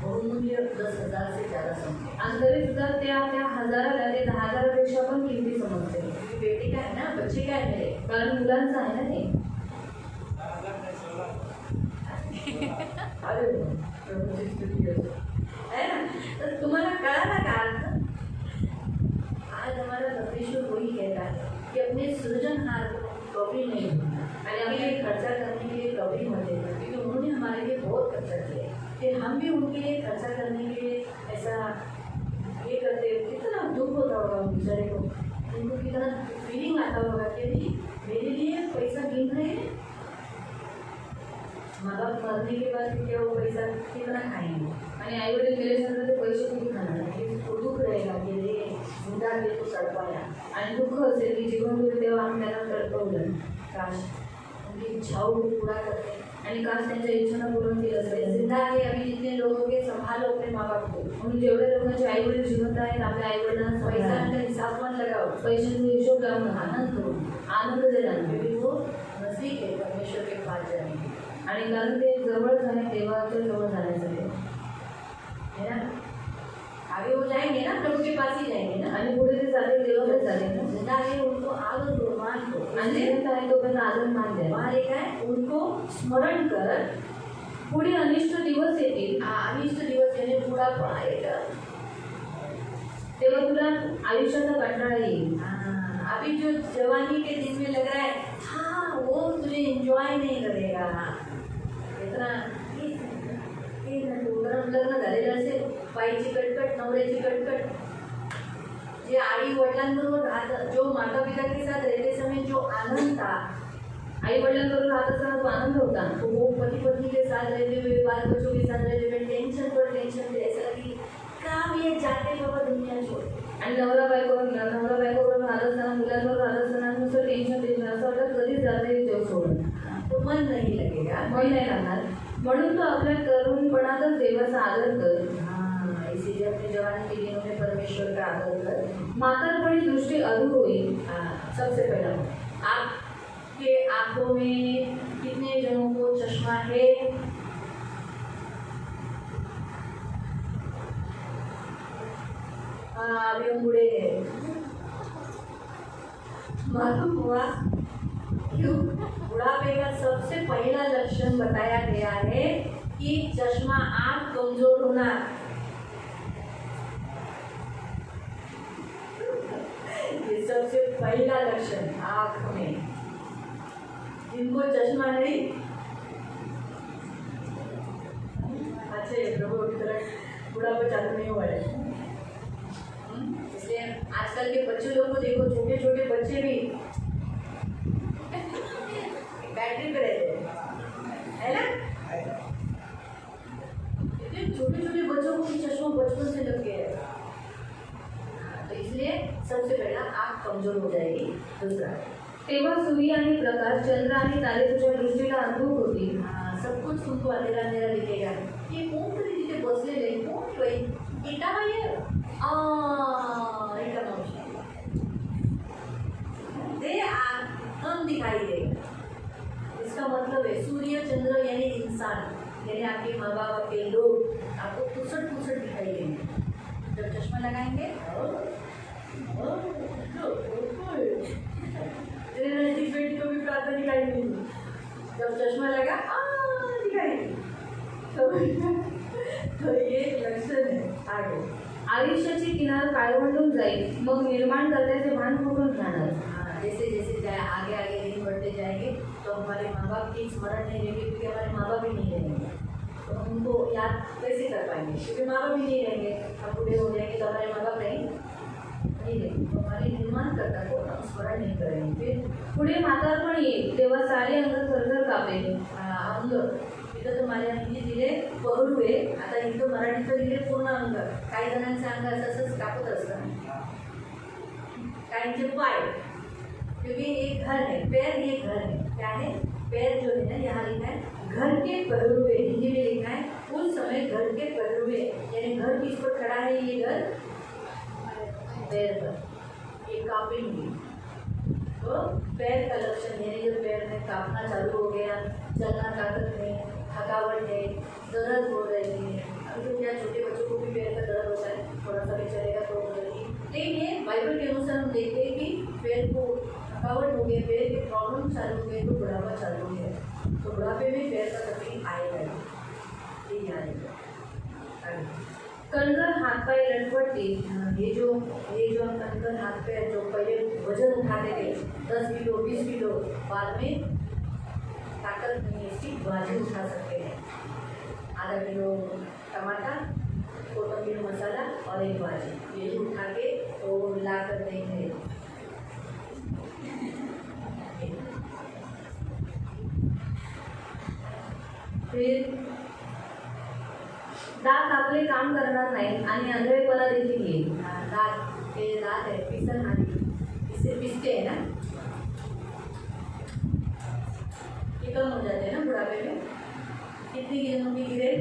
बहुमूल्य 10,000 से ज़्यादा समझे. आणि तरी सुद्धा त्या 1,000ला ते 10,000पेक्षा पण किमती समजते. क्योंकि बेटी का है ना, बच्चे का है मेरे. कारण मुलांचं आहे ना ते. अरे प्रभूची स्तुती असो. है ना. तर तुम्हाला कळाला का अर्थ? आज हमारा परमेश्वर वही कहता है कि अपने सृजनहार को कभी नहीं भूलना, और हमें लिए खर्चा करने के लिए कभी मत देना, क्योंकि उन्होंने हमारे लिए बहुत खर्चा किया है. फिर हम भी उनके लिए खर्चा करने के लिए ऐसा ये करते, कितना दुख होता होगा उन बेचारे को. उनको कितना फीलिंग आता होगा कि नहीं मेरे लिए पैसा गिन रहे हैं. माँ बाप मरने के बाद क्या वो पैसा कितना खाएंगे. आणि आई वडील गेल्यानंतर ते पैसे किती खाणार. उसको दुख रहेगा कि रे जिंदा के तो सड़पाया. आणि दुःख असेल की जीवन होते तेव्हा आम्ही त्यांना तडपवलं. काश उनकी इच्छाओं को पूरा करते. आणि काश त्यांच्या इच्छांना पूर्ण केलं असेल. जिंदा है अभी जितने लोगों के संभालो अपने माँ बाप को. म्हणून जेवढ्या लोकांचे आई वडील जिवंत आहेत आपल्या आई वडिलांना पैसा पैसा का हिसाब मत लगाओ. पैशाचा हिशोब लावून आनंद करो, आनंद देणार. क्योंकि वो नजदीक है परमेश्वर के पास जाने के. आणि कारण ते जवळ जाणे देवाच्या जवळ जाण्यासाठी है ना. आगे वो जाएंगे ना, प्रभु के पास ही जाएंगे ना. आणि पुढे ते चालेल देवाकडे चालेल ना. जिंदा है उनको आदर दो, मान दो. आणि जिवंत आहे तोपर्यंत आदर मान द्या. वहाँ लिखा है उनको स्मरण कर. पुढे अनिष्ट दिवस येतील अनिष्ट दिवस यानी बुढ़ापा आएगा. तेव्हा तुला आयुष्याचा कंटाळा येईल. अभी जो जवानी के दिन में लग रहा है हाँ वो तुझे एंजॉय नहीं करेगा. इतना लग्न झालेलं असेल, बाईची कटकट, नवऱ्याची कटकट, जे आई वडिलांबरोबर राहत, जो माता पिता के साथ रहते समय जो आनंद था, आई वडिलांबरोबर राहत असताना तो आनंद होता. तो वो पति पत्नी के साथ रहते हुए, बाल बच्चों के साथ रहते हुए टेंशन पर टेंशन थे. ऐसा लगी काम ये जाते बाबा दुनिया छोड़. आणि नवरा बायकोबरोबर राहत असताना मुलांबरोबर राहत असताना नुसतं टेन्शन असं वाटत कधीच जाते देव सोडून. तो मन नहीं लगेगा. मन नाही लागणार. म्हणून तो आपल्या तरुणपणातच देवाचा आदर कर. हाँ, इसीलिए अपने जवानी के दिनों में परमेश्वर का आदर कर. म्हातारपणी दृष्टी अधूर होईल. सबसे पहला आपके आंखों में कितने जनों को चश्मा है? अभी हम बूढ़े हैं. मालूम हुआ क्यों? बुढ़ापे का सबसे पहला लक्षण बताया गया है कि चश्मा आंख कमजोर होना. ये सबसे पहला लक्षण आंख में. जिनको चश्मा नहीं, अच्छे प्रभु की तरह बुढ़ापा चालू नहीं हुआ है. इसलिए आजकल के बच्चे लोग को देखो, छोटे छोटे बच्चे भी बैटरी पे रहते हैं, है ना. छोटे छोटे बच्चों को भी चश्मा बचपन से लग गया है. तो इसलिए सबसे पहला आँख कमजोर हो जाएगी. दूसरा, तेव्हा सूर्य आणि प्रकाश, चंद्र आणि तारे तुझ्या दृष्टीला अंधुक होतील. सब कुछ तुमको अंधेरा अंधेरा दिखेगा. ये कोण तरी तिथे बसलेले, कोण बाई, इटा बाई आहे. इटा मावशी, ते हम दिखाई देगा. इसका मतलब है सूर्य चंद्र यानी इंसान, यानी आपके माँ बाप, आपके लोग आपको पुसट पुसट दिखाई देंगे. जब चश्मा लगाएंगे नजदीक बेटी को भी प्रार्थना दिखाई देंगी. जब चश्मा लगा दिखाई देंगी. तो ये एक लक्षण है आगे। आयुष्याची किनार काळवंडून जाईल, मग निर्माण करण्याचे भान कुठून राहणार? जैसे जैसे आगे आगे दिन बढ़ते जाएंगे तो हमारे माँ बाप की स्मरण नहीं रहेगी, क्योंकि हमारे माँ बाप ही नहीं रहेंगे, तो हम उनको याद कैसे कर पाएंगे, क्योंकि माँ बाप ही नहीं रहेंगे। हम बूढ़े हो जाएंगे तो हमारे माँ बाप नहीं रहेंगे, तो हमारे निर्माणकर्ता को हम स्मरण नहीं करेंगे। फिर पुढे म्हातारपण येईल, तेव्हा सारे अंग थरथर कापेल. अंग इथं तुम्हाला हिंदी दिले बहुरुवे, आता इथं मराठीचं दिले पूर्ण अंग. काही जणांचे अंग असंच कापत असतं, काहींचे पाय, क्योंकि एक घर है, पैर ये घर है, क्या है पैर जो है ना, यहाँ लिखा है घर के पहरुए, हिंदी में लिखा है उस समय घर के पहरुए, यानी घर किस पर खड़ा है, ये घर पैर पर, ये कापेंगे। तो पैर का लक्षण यानी जब पैर में कांपना चालू हो गया, चलना ताकत नहीं, थकावट है, दर्द हो रही है। अभी तो क्या छोटे बच्चों को भी पैर का दर्द होता है, थोड़ा सा भी चलेगा तो हो जाएगी। लेकिन ये बाइबल के अनुसार हम देखते हैं कि पैर को थकावट हो गया, पैर के प्रॉब्लम चालू हो गए, तो बुढ़ापा चालू हो गया, तो बुढ़ापे में पैर का तकलीफ आएगा, ये याद है। कणकर हातपाय लटपटतील. ये जो कणकर हाथ पैर जो पहले वजन उठाते थे 10 किलो 20 किलो, बाद में ताकत नहीं है, सिर्फ भाजी उठा सकते हैं। आधा किलो टमाटर, कोतंबीर मसाला और एक भाजी, ये उठा के तो ला कर देंगे। फिर दात आपले काम करणार नाही आणि आंधळेपणा देखील येईल. दांत है पिसन आदि, इससे पिसते हैं ना, ये कम हो जाते हैं ना बुढ़ापे में। कितनी गिनों की गिरे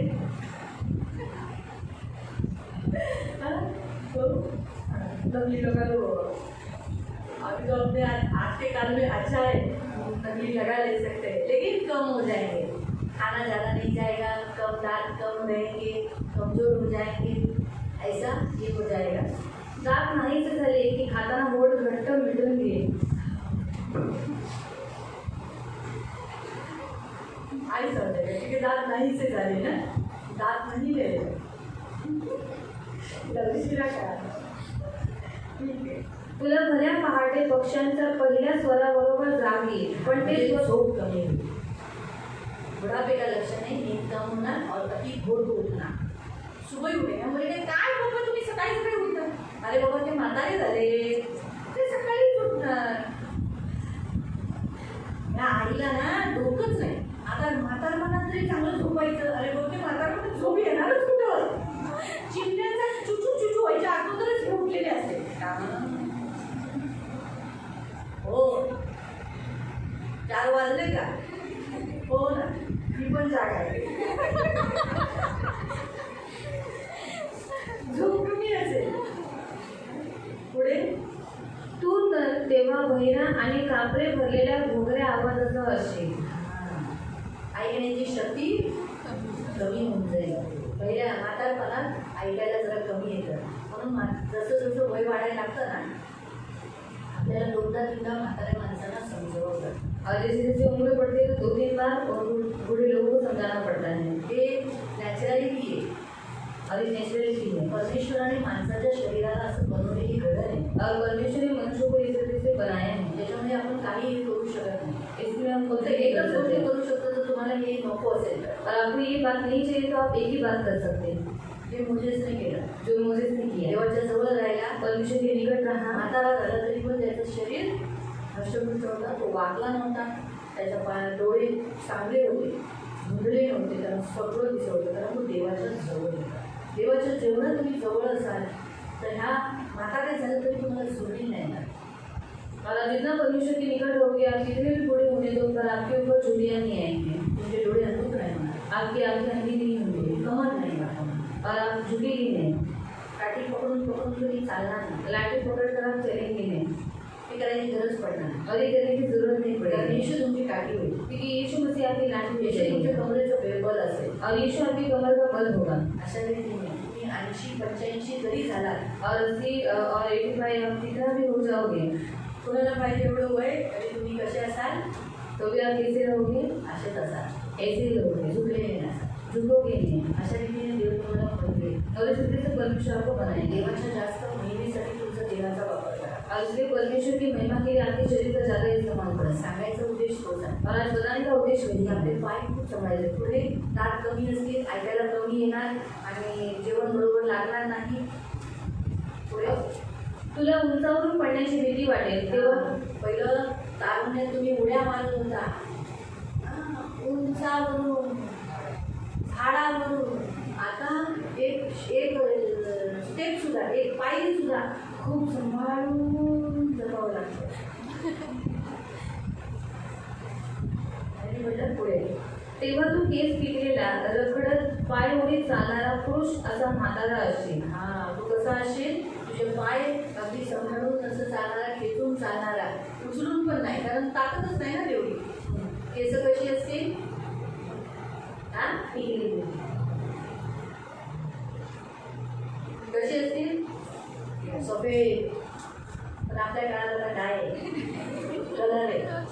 तो तकलीफ लगा लो, अभी तो अपने आज के काल में अच्छा है, तकलीफ लगा ले सकते हैं, लेकिन कम हो जाएंगे, खाना ज़्यादा नहीं जाएगा, कम दांत कम रहेंगे, कमजोर हो जाएंगे, ऐसा ये हो जाएगा। दात नाहीसे झाले की खाताना बोट घट्ट मिटून घेईल. आई समझेगा, क्योंकि दांत नहीं से झाले ना, दांत नहीं ले रहे, तुला भल्या पहाटे पक्ष्यांच्या पहिल्या स्वराबरोबर जाग येईल, पण ते झोप कमी होईल. बुढ़ापे का लक्षण है नींद कम होना और अति भोर को उठना। सुबह उठेगा बोले काय बाबा तुम्ही सकाळी सकाळी उठता, अरे बाबा ते म्हातारे झाले, ते सकाळीच उठणार. या आईला ना डोकंच नाही, आता म्हातारपणात तरी चांगलं झोपायचं, अरे बाबा ते म्हातारपणात झोप येणारच कुठं, चिमण्यांचा चुचू चुचू व्हायच्या अगोदरच हे उठलेले असते. हो 4 वाजले का, हो ना, मी पण जाग आहे, झोप कमी असेल. पुढे तू तर तेव्हा बहिरा आणि कापरे भरलेल्या घोगऱ्या आवाजाचा असशील. ऐकण्याची शक्ती कमी होऊन जाईल. पहिल्या म्हातारपणात ऐकायला जरा कमी येतं, म्हणून जसं जसं वय वाढायला लागतं ना, आपल्याला 2-3दा म्हाताऱ्या माणसांना समजवतात. और जैसे जैसे उम्र बढ़ती है तो 2-3 बार और बूढ़े लोगों को समझाना पड़ता है. हे नॅचरॅलिटी आहे, और ये नेचुरलिटी है. परमेश्वराने माणसाच्या शरीराला असं बनवलेली गरज आहे, और परमेश्वर ने मनुष्य को इस तरह से बनाया है, त्याच्यामध्ये आपण काहीही करू शकत नाही. इसमें हम फक्त फक्त एक एकच कर गोष्ट सकते हैं. करू शकतो, जर तुम्हाला हे नको असेल तर. और आपको ये बात नहीं चाहिए तो आप एक ही बात कर सकते हैं, जे मोजेसने केलं, जो मोसेस ने किया. देवाच्या जवळ राहायला, परमेश्वर के निकट रहा. म्हातारा झाला तरी पण त्याचं शरीर हष्टपुष्ट होता, तो वाकला नव्हता, त्याच्या डोळे चांगले होते, धुंदळे नव्हते, त्याला सगळं दिसत होतं, कारण तो देवाच्या जवळ होता. देवाच्या जेवढं तुम्ही जवळ असाल तर ह्या म्हातारे झालं तरी तुम्हाला झुरळी नाही येणार. और जितना परमेश्वर के निकट होगे आप कितने भी बूढ़े होने दो पर आपके ऊपर चुड़ियाँ नहीं आएंगी, तुमचे डोळे अंधुक नाही होणार, आपकी आंखें अंधी नहीं होंगी कमर नाही वाटणार, और आप झुकेगी नहीं. काठी पकडून पकडून तुम्ही चालणार नाही, लाठी पकड़ कर आप चलेंगे नहीं. हे करायची गरज पडणार नाही, और ये करने की जरूरत नहीं कारण पड़ेगी, येशू तुमची काठी होईल, क्योंकि यीशु मसीह आपकी लाठी पे येशू तुमच्या चलेंगे कमरेचं बल असेल. और यीशु आपकी कमर का बल होगा. अशा रीतीने तुम्ही 80-85 जरी झालात, और 80 और 85 आप कितना भी हो जाओगे कोणाला पाहिजे एवढं वय तरी तुम्ही कसे असाल, तो भी आप कैसे रहोगे, असेच असाल, ऐसे ही रहोगे. झुकलेले नसाल. झुकोगे नहीं। अशा रीतीने देव तुम्हाला बनवेल. और इस तरीके से परमेश्वर आपको बनाएंगे देवाच्या जास्त महिमेसाठी तुमचा देहाचा वापर करा. और इसलिए परमेश्वर की महिमा के लिए आपके शरीर का ज़्यादा इस्तेमाल करें। सांगायचा उद्देश तोच आहे. और आज बताने का उद्देश्य वही की आपले है। पाय खूप सांभाळले. पुढे दात कमी असतील, ऐकायला कमी येणार आणि जेवण बरोबर लागणार नाही. पुढे तुला उंचावरून पडण्याची भीती वाटेल तेव्हा पहिलं तारुण्यात तुम्ही उड्या मारत होता. उंचावरून, झाडावरून. आता एक स्टेप सुद्धा, एक पायरी सुद्धा खूप सांभाळून जपावं लागतं. आणि म्हटलं पुढे तेव्हा तू केस पिकलेला रखडत पाय ओढीत चालणारा पुरुष असा म्हातारा असशील. तू कसा असशील? तुझे पाय अगदी सांभाळून असं चालणारा, खेचून चालणारा, उचलून पण नाही, कारण ताकदच नाही ना तेवढी. केस कशी असतील? पिकलेली. कशी असतील? सफेद. पण आपल्या काळात आता काय आहे? कलर आहे ना.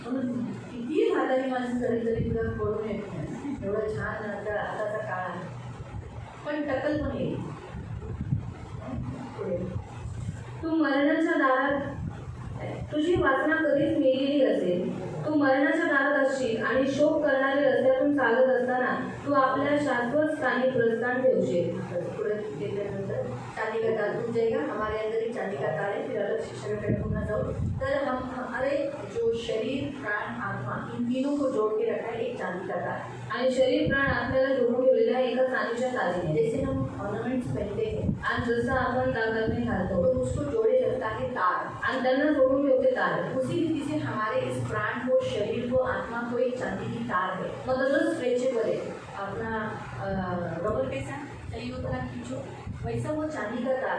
म्हणून किती म्हातारी माणसं जरी तुला कळून येत नाही. एवढं छान आताचा काळ आहे. पण टकल पण येईल. पुढे तू मरणाच्या दारात, तुझी वासना कधीच मेलेली असेल. तू मरणाच्या दारात असशील आणि शोक करणारे रस्त्यातून चालत असताना तू आपल्या शाश्वत स्थानी प्रस्थान ठेवशील. पुढे गेल्यानंतर चांदी का ताल टूट जाएगा. हमारे अंदर ही चांदी का ताल है. फिर अलग शिक्षा में बैठ ना जाओ. तर हम हमारे जो शरीर, प्राण, आत्मा, इन तीनों को जोड़ के रखा है एक चांदी का तार. आणि शरीर प्राण आपल्याला जोडून ठेवलेला आहे एका चांदीच्या तारेने. जैसे हम ऑर्नामेंट्स पहनते हैं आणि जसं आपण दागिने घालतो तो उसको जोड़े रखता है तार. आणि त्यांना जोडून ठेवते तार. उसी रीति से हमारे इस प्राण को, शरीर को, आत्मा को एक चांदी की तार है. मतलब स्ट्रेचेबल है. अपना रबर कैसा चाहिए होता है खींचो, वैसा वो चांदी का तार,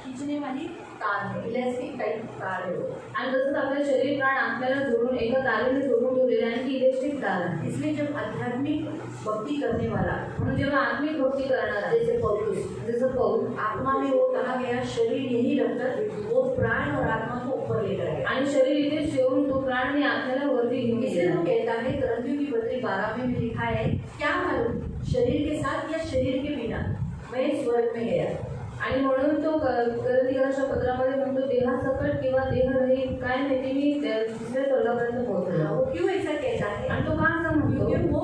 खींचने वाली तार है. इलास्टिक टाइप तार है वो. आणि तसंच आपले शरीर प्राण आपल्याला जोडून एका तारेने जोडून ठेवलेले आहे की इलेक्ट्रिक तार आहे. इसलिए जब आध्यात्मिक भक्ति करने वाला, म्हणून जेव्हा आत्मिक भक्ती करणारा जैसे पौलुस, जसं पौल, आत्मा में वो कहा गया शरीर यही रखकर वो प्राण और आत्मा को ऊपर लेकर गया. आणि शरीर इथे ठेवून तो प्राण आणि आपल्याला वरती घेऊन इसलिए गेला. वो कहता है, करंथियों की पत्री 12 में लिखा है, क्या मालूम शरीर के साथ या शरीर के बिना मैं स्वर्ग में गया. आणि म्हणून तो करंथियांच्या पत्रामध्ये म्हणतो, देहासकट किंवा देह रहित काय माहिती मी दुसऱ्या स्वर्गापर्यंत पोहोचलो. वो क्यों ऐसा कहता है? आणि तो का असं म्हणतो? क्योंकि वो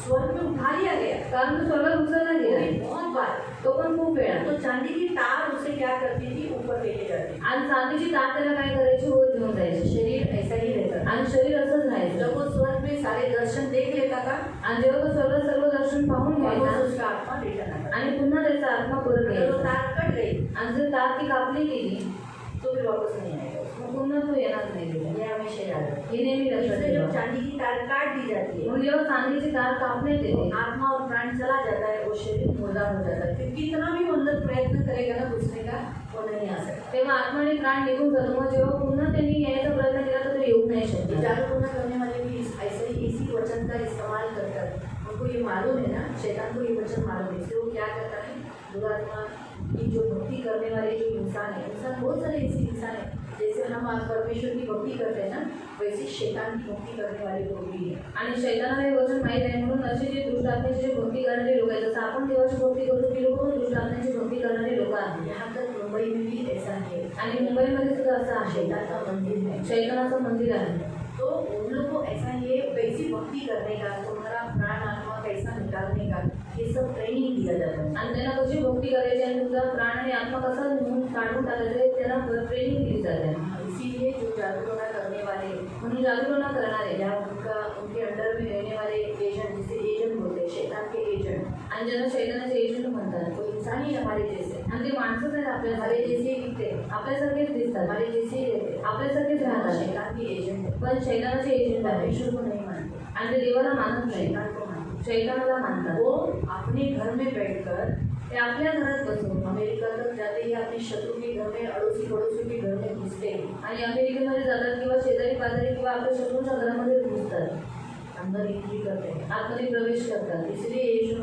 स्वर्ग में उठा लिया गया. कारण तो स्वर्गात उचलला गेला. बहुत बार. तो पण खूप वेळा. तो चांदी की तार उसे क्या करती थी? ऊपर लेके जाती. आणि चांदीची तार त्याला काय करायची? वर घेऊन जायची. शरीर ऐसा ही रहता. आणि शरीर असंच राहायचं. जब वो स्वर्ग में सारे दर्शन देख लेता था, आणि जेव्हा तो सर्व दर्शन पाहून घ्यायचा उसका आत्मा रिटर्न आता. आणि पुन्हा त्याचा आत्मा परत अगर वो यायचा. तार कट गई आणि जर तार ती कापली गेली तो फिर वापस नहीं आएगा. मग पुन्हा तो येणार नाही गेला. ये हमेशा याद रखना. हे नेहमी लक्षात इसलिए ठेवा. जब चांदी की तार काट दी जाती है, म्हणून जेव्हा चांदीची तार कापण्यात येते, आत्मा और प्राण चला जाता है, वो शरीर मुर्दा हो जाता है. फिर कितना भी मतलब प्रयत्न करेगा ना घुसने का, वो नहीं आ सकता. तेव्हा आत्मा आणि प्राण निघून जातो. मग जेव्हा पुन्हा त्यांनी यायचा प्रयत्न केला तर तो येऊ नाही शकत. जादूटोना करने वाले भी ऐसे ही इसी वचन का इस्तेमाल करकर, उनको ये मालूम है ना, शैतान को ये वचन मालूम है, इसलिए वो क्या करता है, दुरात्मा की जो भक्ति करने वाले जो इंसान है, इंसान बहुत सारे ऐसे इंसान है, जैसे हम आज परमेश्वर की भक्ति करते हैं ना, वैसे शैतान की भक्ति करने वाले लोग भी हैं. आणि शैतानाला हे वचन माहीत आहे. म्हणून असे जे दुष्ट आत्म्याची जे भक्ती करणारे लोक आहेत, जसं आपण देवाची भक्ती करतो ती लोक दुष्ट आत्म्याची भक्ती करणारे लोक आहेत. यहाँ तक मुंबई में भी ऐसा है. आणि मुंबईमध्ये सुद्धा असं आहे. शैतान का मंदिर है. शैतानाचं मंदिर आहे. तो उन लोग को ऐसा ये वैसी भक्ति करने का, तुम्हारा प्राण आत्मा कैसा निकालने का, ये सब ट्रेनिंग दिया जाता है. आणि त्यांना कशी भक्ती करायची आणि तुझा प्राण आणि आत्मा कसा निघून काढून टाकायचं हे त्यांना ट्रेनिंग दिली जाते. इसीलिए जो जादूटोना करने वाले, म्हणून जादूटोना करणारे या उनके अंडर में रहने वाले एजेंट, जिसे एजेंट बोलते हैं, शैतान के एजेंट, आणि ज्यांना शैतानाचे एजंट म्हणतात, वो इंसान ही हमारे जैसे, आणि ते माणसंच आहेत हमारे आपल्यासारखे, जैसे ही दिखते हैं, आपल्यासारखेच दिसतात, हमारे जैसे ही रहते हैं, आपल्यासारखेच राहतात. शैतान के एजेंट है. पण शैतानाचे एजंट आहे. परमेश्वर को नहीं मानते, आणि ते देवाला मानत नाही, शैतान को मानते. शैतानाला मानतात. वो अपने घर में बैठकर, ते आपल्या घरात बसून अमेरिका तक जाते ही अपने शत्रु के घर में, अड़ोसी पड़ोसी के घर में घुसते हैं. आणि अमेरिकेमध्ये जातात किंवा शेजारी पाजारी किंवा आपल्या शत्रूच्या घरामध्ये घुसतात. अंदर एंट्री करते हैं, आतमध्ये प्रवेश करतात. इसलिए यीशु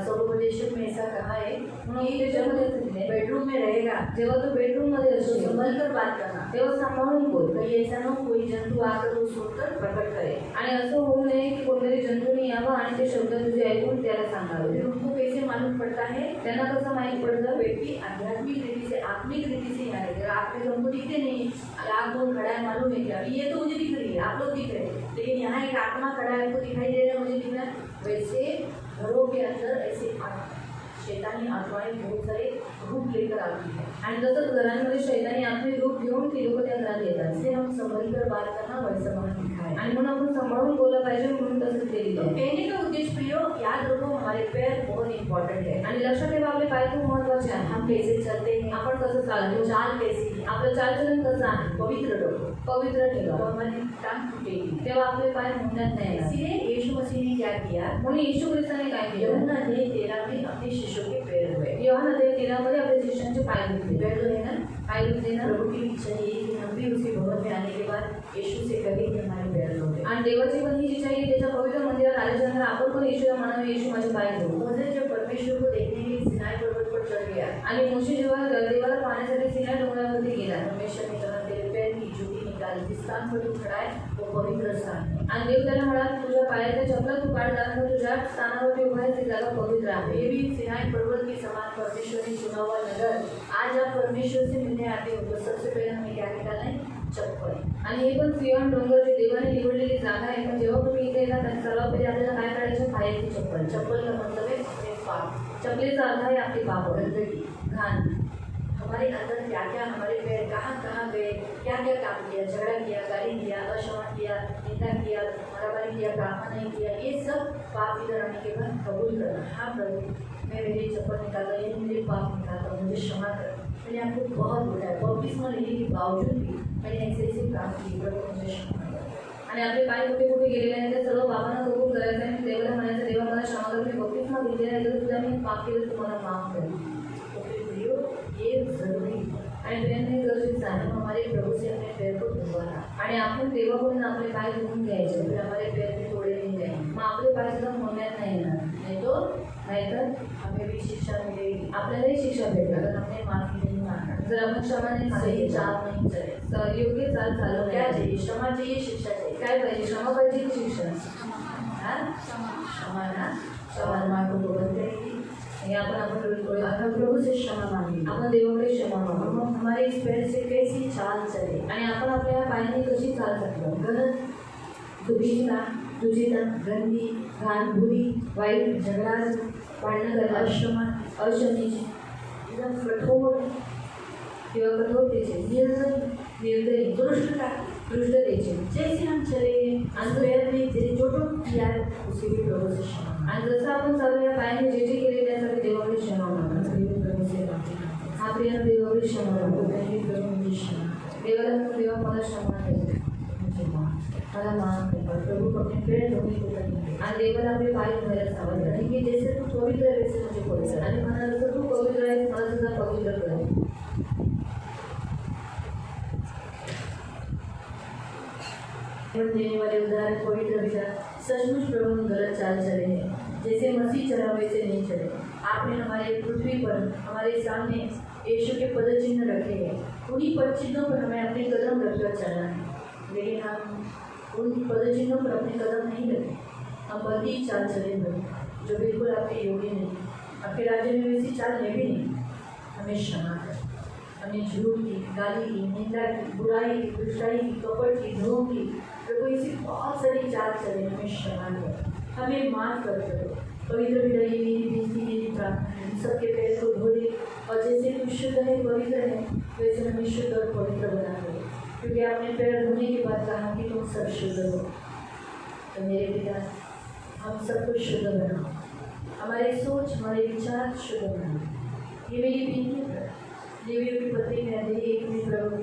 सर्वोपदेशक में ऐसा कहा है म्हणून त्याच्यामध्ये सांगितलंय, बेडरूम में रहेगा जेव्हा तू बेडरूम मध्ये तो असशील संभल कर बात करना, तेव्हा सांभाळून बोल. कहीं ऐसा न हो कोई जंतु आकर वो सुनकर प्रकट करे। आणि असं होऊ नये की कोणतरी जंतूने यावं आणि ते शब्द तुझे ऐकून त्याला सांगावे. फिर उनको कैसे मालूम पड़ता है? त्यांना कसं माहीत पडतं? व्यक्ति आध्यात्मिक रीति से आत्मिक रीति से यहाँ रहेगा। आप में तो हमको दिखते नहीं, आग कौन खड़ा है मालूम है क्या? अभी ये तो मुझे दिख रही है, आप लोग दिख रहे हैं, लेकिन यहाँ एक आत्मा खड़ा है, आपको दिखाई दे रहा है, मुझे दिख रहा है। वैसे घरों के अंदर ऐसे शैतानी आत्माएं बहुत सारे रूप लेकर आती है, आणि तसंच घरांमध्ये शैतानी आपले रूप घेऊन ती लोक त्या घरात येतात. इससे हम संभल कर बात करना वैसा वहाँ लिखा है। आणि म्हणून आपण सांभाळून बोललं पाहिजे, म्हणून तसंच ते तो लिहिलं आहे. कहने का उद्देश्य प्रियो, याद रखो हमारे पैर बहुत इंपॉर्टेंट है। आणि लक्षात ठेवा आपले पाय खूप महत्वाचे आहे. हम कैसे चलते हैं, आपण कसं चालतो, चाल कैसी है, आपलं चालचलन कसं आहे, पवित्र रखो, पवित्र तो ठेवा, हमारी टांग टूटेगी। तेव्हा आपले पाय मुंड्यात नाही येणार. इसलिए यीशु मसीह ने क्या किया? म्हणून येशू ख्रिस्ताने काय केलं? यूहन्ना 13 में अपने शिष्यों के पैर हुए। योहान 13 मध्ये आपल्या शिष्यांचे पाय धुतले. पैर धोए ना, पाय धुतले ना. प्रभु की इच्छा ये है कि हम भी उसके भवन में आने के बाद यीशु से कहें कि हमारे पैर धोए। आणि देवाची पण ही इच्छा आहे की त्याच्या पवित्र मंदिरात आल्याच्यानंतर आपण पण येशूला म्हणावे, येशू माझे पाय धुव. मोसेस जब परमेश्वर को देखने के लिए सिनाई पर्वत पर चढ़ गया, आणि मोशे जेव्हा देवाला पाहण्यासाठी सिनाई डोंगरावरती गेला, परमेश्वर ने कहा तेरे पैर की जूती निकाल, जिस स्थान पर तू खड़ा है वो पवित्र स्थान है। आणि देव त्याला म्हणाला, तुझ्या पायाच्या चपला तू काढ, कारण तुझ्या स्थानावरती उभा आहे ती जागा पवित्र आहे. ये भी सिनाई पर्वत के समान परमेश्वर ने चुना हुआ नगर। आज आप परमेश्वर से मिलने आते हो तो सबसे पहले हमें क्या निकालना है? चप्पल। आणि हे पण सियॉन डोंगर जे देवाने निवडलेली जागा आहे, पण जेव्हा तुम्ही इथे येतात तर सर्वात पहिले आपल्याला काय काढायचं? पायाची चप्पल. चप्पल का मतलब है अपने पाप, चपलेचा अर्थ आहे आपली पाप, गंदगी, घाण. हमारे अंदर क्या क्या, हमारे पैर कहाँ कहाँ गए, क्या क्या काम किया, झगड़ा किया, गाली दिया, अक्षमा किया, निंदा किया, मारामारी किया, प्रार्थना नहीं किया, ये सब पाप इधर आने के बाद कबूल करना। हाँ प्रभु, मैं मेरी चप्पल निकाला, ये मेरे पाप निकाला, मुझे क्षमा कर, मैंने आपको बहुत बुलाया, बपतिस्मा लेने के बावजूद भी मैंने ऐसे ऐसे काम किए, प्रभु मुझे क्षमा कर। आणि आपले पाय कुठे कुठे गेलेले आहेत ते सर्व बाबांना कबूल करायचं आहे. देवाला म्हणायचं, देवा मला क्षमा कर, मी बपतिस्मा घेतलेला आहे, तरी सुद्धा मी पाप केलं, तुम्हाला माफ कर. तो फिर प्रियो, ये जरूरी है, आणि प्रेम हे गरजेचं आहे. हम हमारे प्रभु से अपने पैर को धुलवाना, आणि आपण देवाकडून आपले पाय धुवून घ्यायचे, फिर हमारे पैर में तोड़े नहीं जाएंगे, मग आपले पाय सुद्धा मोडण्यात नाही येणार. नहीं तो नाहीतर हमें भी शिक्षा मिलेगी। आपल्यालाही शिक्षा भेटणार. अगर हमने माफी नहीं मांगा, जर आपण क्षमा नाही सही मागितली, चाल नहीं चले, तर योग्य चाल चालू क्या काय चाहिए? क्षमा चाहिए, शिक्षा चाहिए। काय पाहिजे? क्षमा पाहिजे की शिक्षा? हाँ? क्षमा ना, क्षमा मांगो तो बंद करेगी। हे आपण डोळे हम प्रभु से क्षमा मांगेंगे, आपण देवाकडे क्षमा मागू. हम हमारे इस पैर से कैसी चाल चले, आणि आपण आपल्या पायाने कशी चाल सकतो? गलत, दुखीता, दुचिता, गंदी, घाण, बुरी, वाईट, झगड़ा, भांडणं करणार, अक्षमा, अशनीची एकदम कठोर, किंवा कठोरतेचे, निर्दयी, दुष्टता, दृष्टतेचे. जैसे हम चले आज पैर में जैसे जो जो किया है उसे भी प्रभु से क्षमा मांगो। आणि जसं आपण चालू या पायाने जे जे केले त्यासाठी देवाकडे क्षमा मागा. प्रभु से माफी मांगो। हा प्रिय देवाकडे क्षमा मागो. पहले प्रभु मुझे क्षमा कर, देवाला म्हणून, देवा मला क्षमा दे, मुझे माफ कर। मला माफ कर. और प्रभु को अपने पैर धोने को करेंगे, आणि देवाला आपले पाय धुवायला सावध करा. कहेंगे जैसे तू पवित्र है वैसे मुझे पवित्र है। आणि म्हणाल जसं तू पवित्र आहेस, मला सुद्धा पवित्र कर. देने वाले उदाहरण पवित्र विचार, सचमुच प्रभु हम गलत चाल चले हैं, जैसे मसीह चला वैसे नहीं चले। आपने हमारे पृथ्वी पर हमारे सामने यीशु के पद चिन्ह रखे हैं, उन्हीं पद चिन्हों पर हमें अपने कदम रखकर चलना है, लेकिन हम उन पद चिन्हों पर अपने कदम नहीं रखे, हम बंदी चाल चले हैं जो बिल्कुल आपके योग्य नहीं, आपके राज्य में वैसी चाल है भी नहीं। हमें क्षमा कर, हमें झूठ की, गाली की, निंदा की, बुराई की, दुष्टाई की, कपट की, धोख की, प्रभु ऐसी बहुत सारी चाल चले, हमें क्षमा कर, हमें माफ कर दो। पवित्र पिता, ये मेरी विनती, मेरी प्रार्थना है, सबके पैर को धो दे, और जैसे तू शुद्ध है, पवित्र है, वैसे हमें शुद्ध और पवित्र बना दो, क्योंकि आपने पैर धोने के बाद कहा कि तुम सब शुद्ध हो। तो मेरे पिता, हम सब कुछ शुद्ध बनाओ, हमारे सोच, हमारे विचार शुद्ध बनाओ। ये मेरी विनती है, लेवियों की पत्री में अध्याय 1 में प्रभु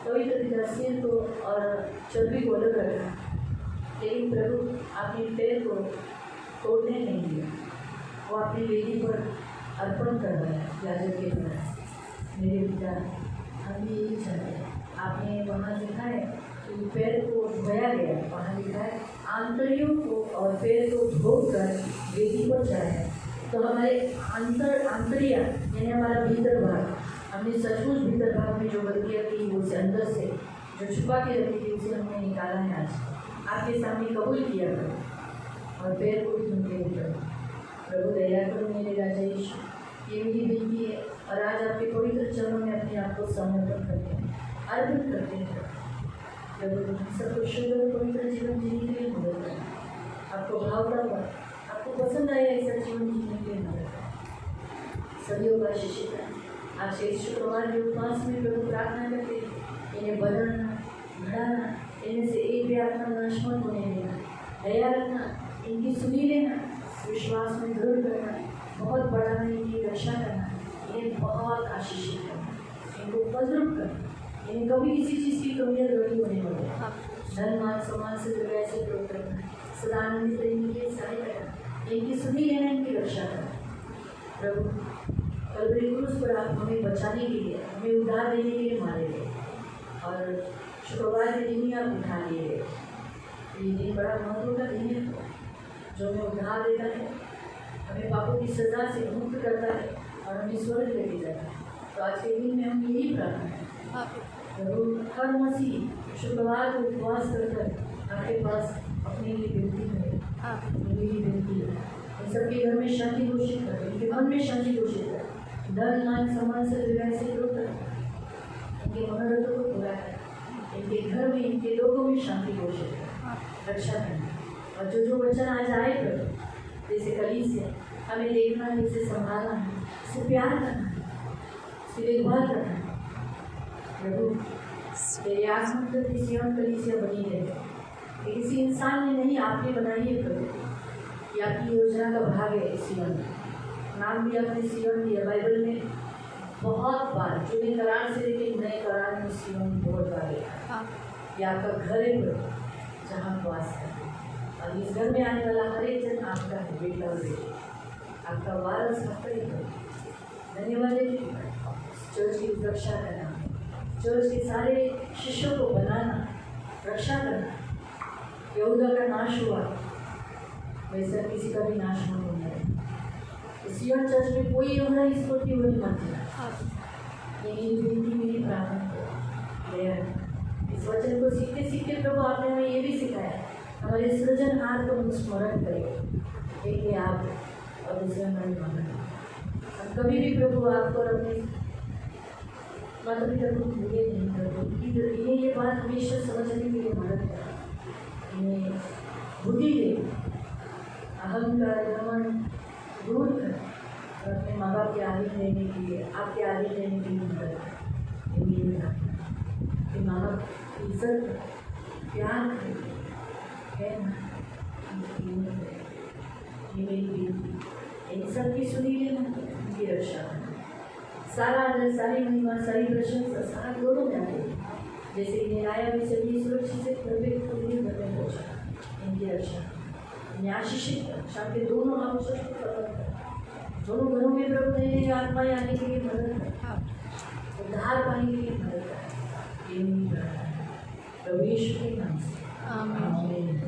पवित्र पिता सिर को और चर्बी को अलग रखा, लेकिन प्रभु आपने पैर को तोड़ने नहीं दिया, वो अपनी वेदी पर अर्पण करवाया याजक के द्वारा। मेरे पिता, हम भी यही चाहते हैं, आपने वहाँ लिखा है कि कि पैर को धोया गया, वहाँ लिखा है आंतड़ियों को और पैर को धोकर वेदी पर चढ़ाया। तो हमारे आंतड़ियाँ यानी हमारा भीतर भाग, हमने सचमुच भीतर भाग में जो गलतियाँ की उसे अंदर से जो छुपा के रखी थी उसे हमने निकाला है। आज आपके सामने कबूल किया करो और पैर को भी धुलके उठो। प्रभु दया करो मेरे राजा यीशु, ये मेरी विनती है और आज आपके पवित्र चरणों में अपने आप को समर्पण करते हैं, अर्पित करते हैं। प्रभु सबको शुद्ध और पवित्र जीवन जीने के लिए मदद करें, आपको भावता हुआ, आपको पसंद आया ऐसा जीवन जीने के लिए मदद करें। सभी को आशीषित करें। आज के शुक्रवार के उपवास में प्रभु प्रार्थना करते हैं, इन्हें बदलना, बढ़ाना, इनमें से एक भी आत्मा नाश मत होने देना, दया रखना, इनकी सुनी लेना, विश्वास में दृढ़ करना, बहुत बढ़ाना, इनकी रक्षा करना, इन्हें बहुत आशीषित करना, इनको फलद्रुप करना, इन्हें कभी किसी चीज़ की कमियाँ गड़ी होने वाली धन मान समाज से जुड़े ऐसे प्रयोग करना, सदा आनंदित रहने के लिए सहायता करना, इनकी सुनी लेना, इनकी रक्षा करना। प्रभु कलवरी क्रूस पर आप हमें बचाने के लिए, हमें उद्धार देने के लिए मारे गए और शुक्रवार के दिन ही आप उठा लिए गए। ये दिन बड़ा महत्व का दिन है जो हमें उद्धार देता है, हमें पापों की सजा से मुक्त करता है और हमें स्वर्ग लेके जाता है। तो आज के दिन में हम यही प्रार्थना है, प्रभु हर मसीह शुक्रवार को उपवास कर आपके पास अपने लिए विनती करें, मेरी विनती है इन सबके घर में शांति घोषित करें, इनके मन में शांति घोषित करें, धन मान सम्मान से विवाह से दूर करें, इनके मनोरथों को पूरा करें, इनके घर में, इनके लोगों में शांति घोषित करें, रक्षा करें। और जो वचन आज आए प्रभु, जैसे कलीसिया हमें देखना है, इसे संभालना है, इसे प्यार करना है, इसकी देखभाल करना है। प्रभु तेरी आत्मा प्रति सिय्योन कलीसिया बनी रहे, ये किसी इंसान ने नहीं, आपने बनाई है प्रभु, ये आपकी योजना का भाग है। सिय्योन नाम भी आपने सिय्योन दिया, बाइबल में बहुत बार, जुड़े करार से लेकर नए करार में सिय्योन बहुत बार है। ये आपका घर है प्रभु, जहाँ वास है और इस घर में आने वाला हर एक जन आपका है, बेटा और बेटी, आपका वारस आपका ही है। धन्यवाद है चर्च की रक्षा करना, चर्च के सारे शिष्यों को बनाना, रक्षा करना। यहूदा का नाश हुआ, वैसा किसी का भी नाश नहीं होना है। सिय्योन चर्च में कोई यहूदा इस पर की वही मत है। मेरी विनती, मेरी प्रार्थना है, इस वचन को सीखते सीखते प्रभु आपने हमें ये भी सिखाया, हमारे सृजनहार को हम स्मरण करें, एक आप और दूसरा मन मांगना। हम कभी भी प्रभु आपको और अपने माता पिता को भूले नहीं करते। इन्हें ये बात हमेशा समझने के लिए मदद करें, इन्हें बुद्धि दे, अहंकार घमंड दूर कर और अपने माँ बाप के आधीन रहने के लिए, आपके आधीन रहने के लिए मदद करें। मेरी प्रार्थना, माँ बाप की इज्जत प्यार करें, है ना, ये मेरी बेटी, इन सब की सुनी लेना, उनकी रक्षा करना। सारा आदर, सारी महिमा, सारी प्रशंसा, सारा गौरव जाने जैसे इन्हें आया वैसे भी सुरक्षित से घर में पहुँचा, इनकी रक्षा, इन्हें आशीषित कर, शाम के दोनों आवश्यक को खत्म कर, दोनों घरों में प्रभु नई नई आत्माएं आने के लिए मदद कर, उद्धार पाने के लिए मदद कर। ये मेरी प्रार्थना है प्रभु यीशु के नाम से, आमीन।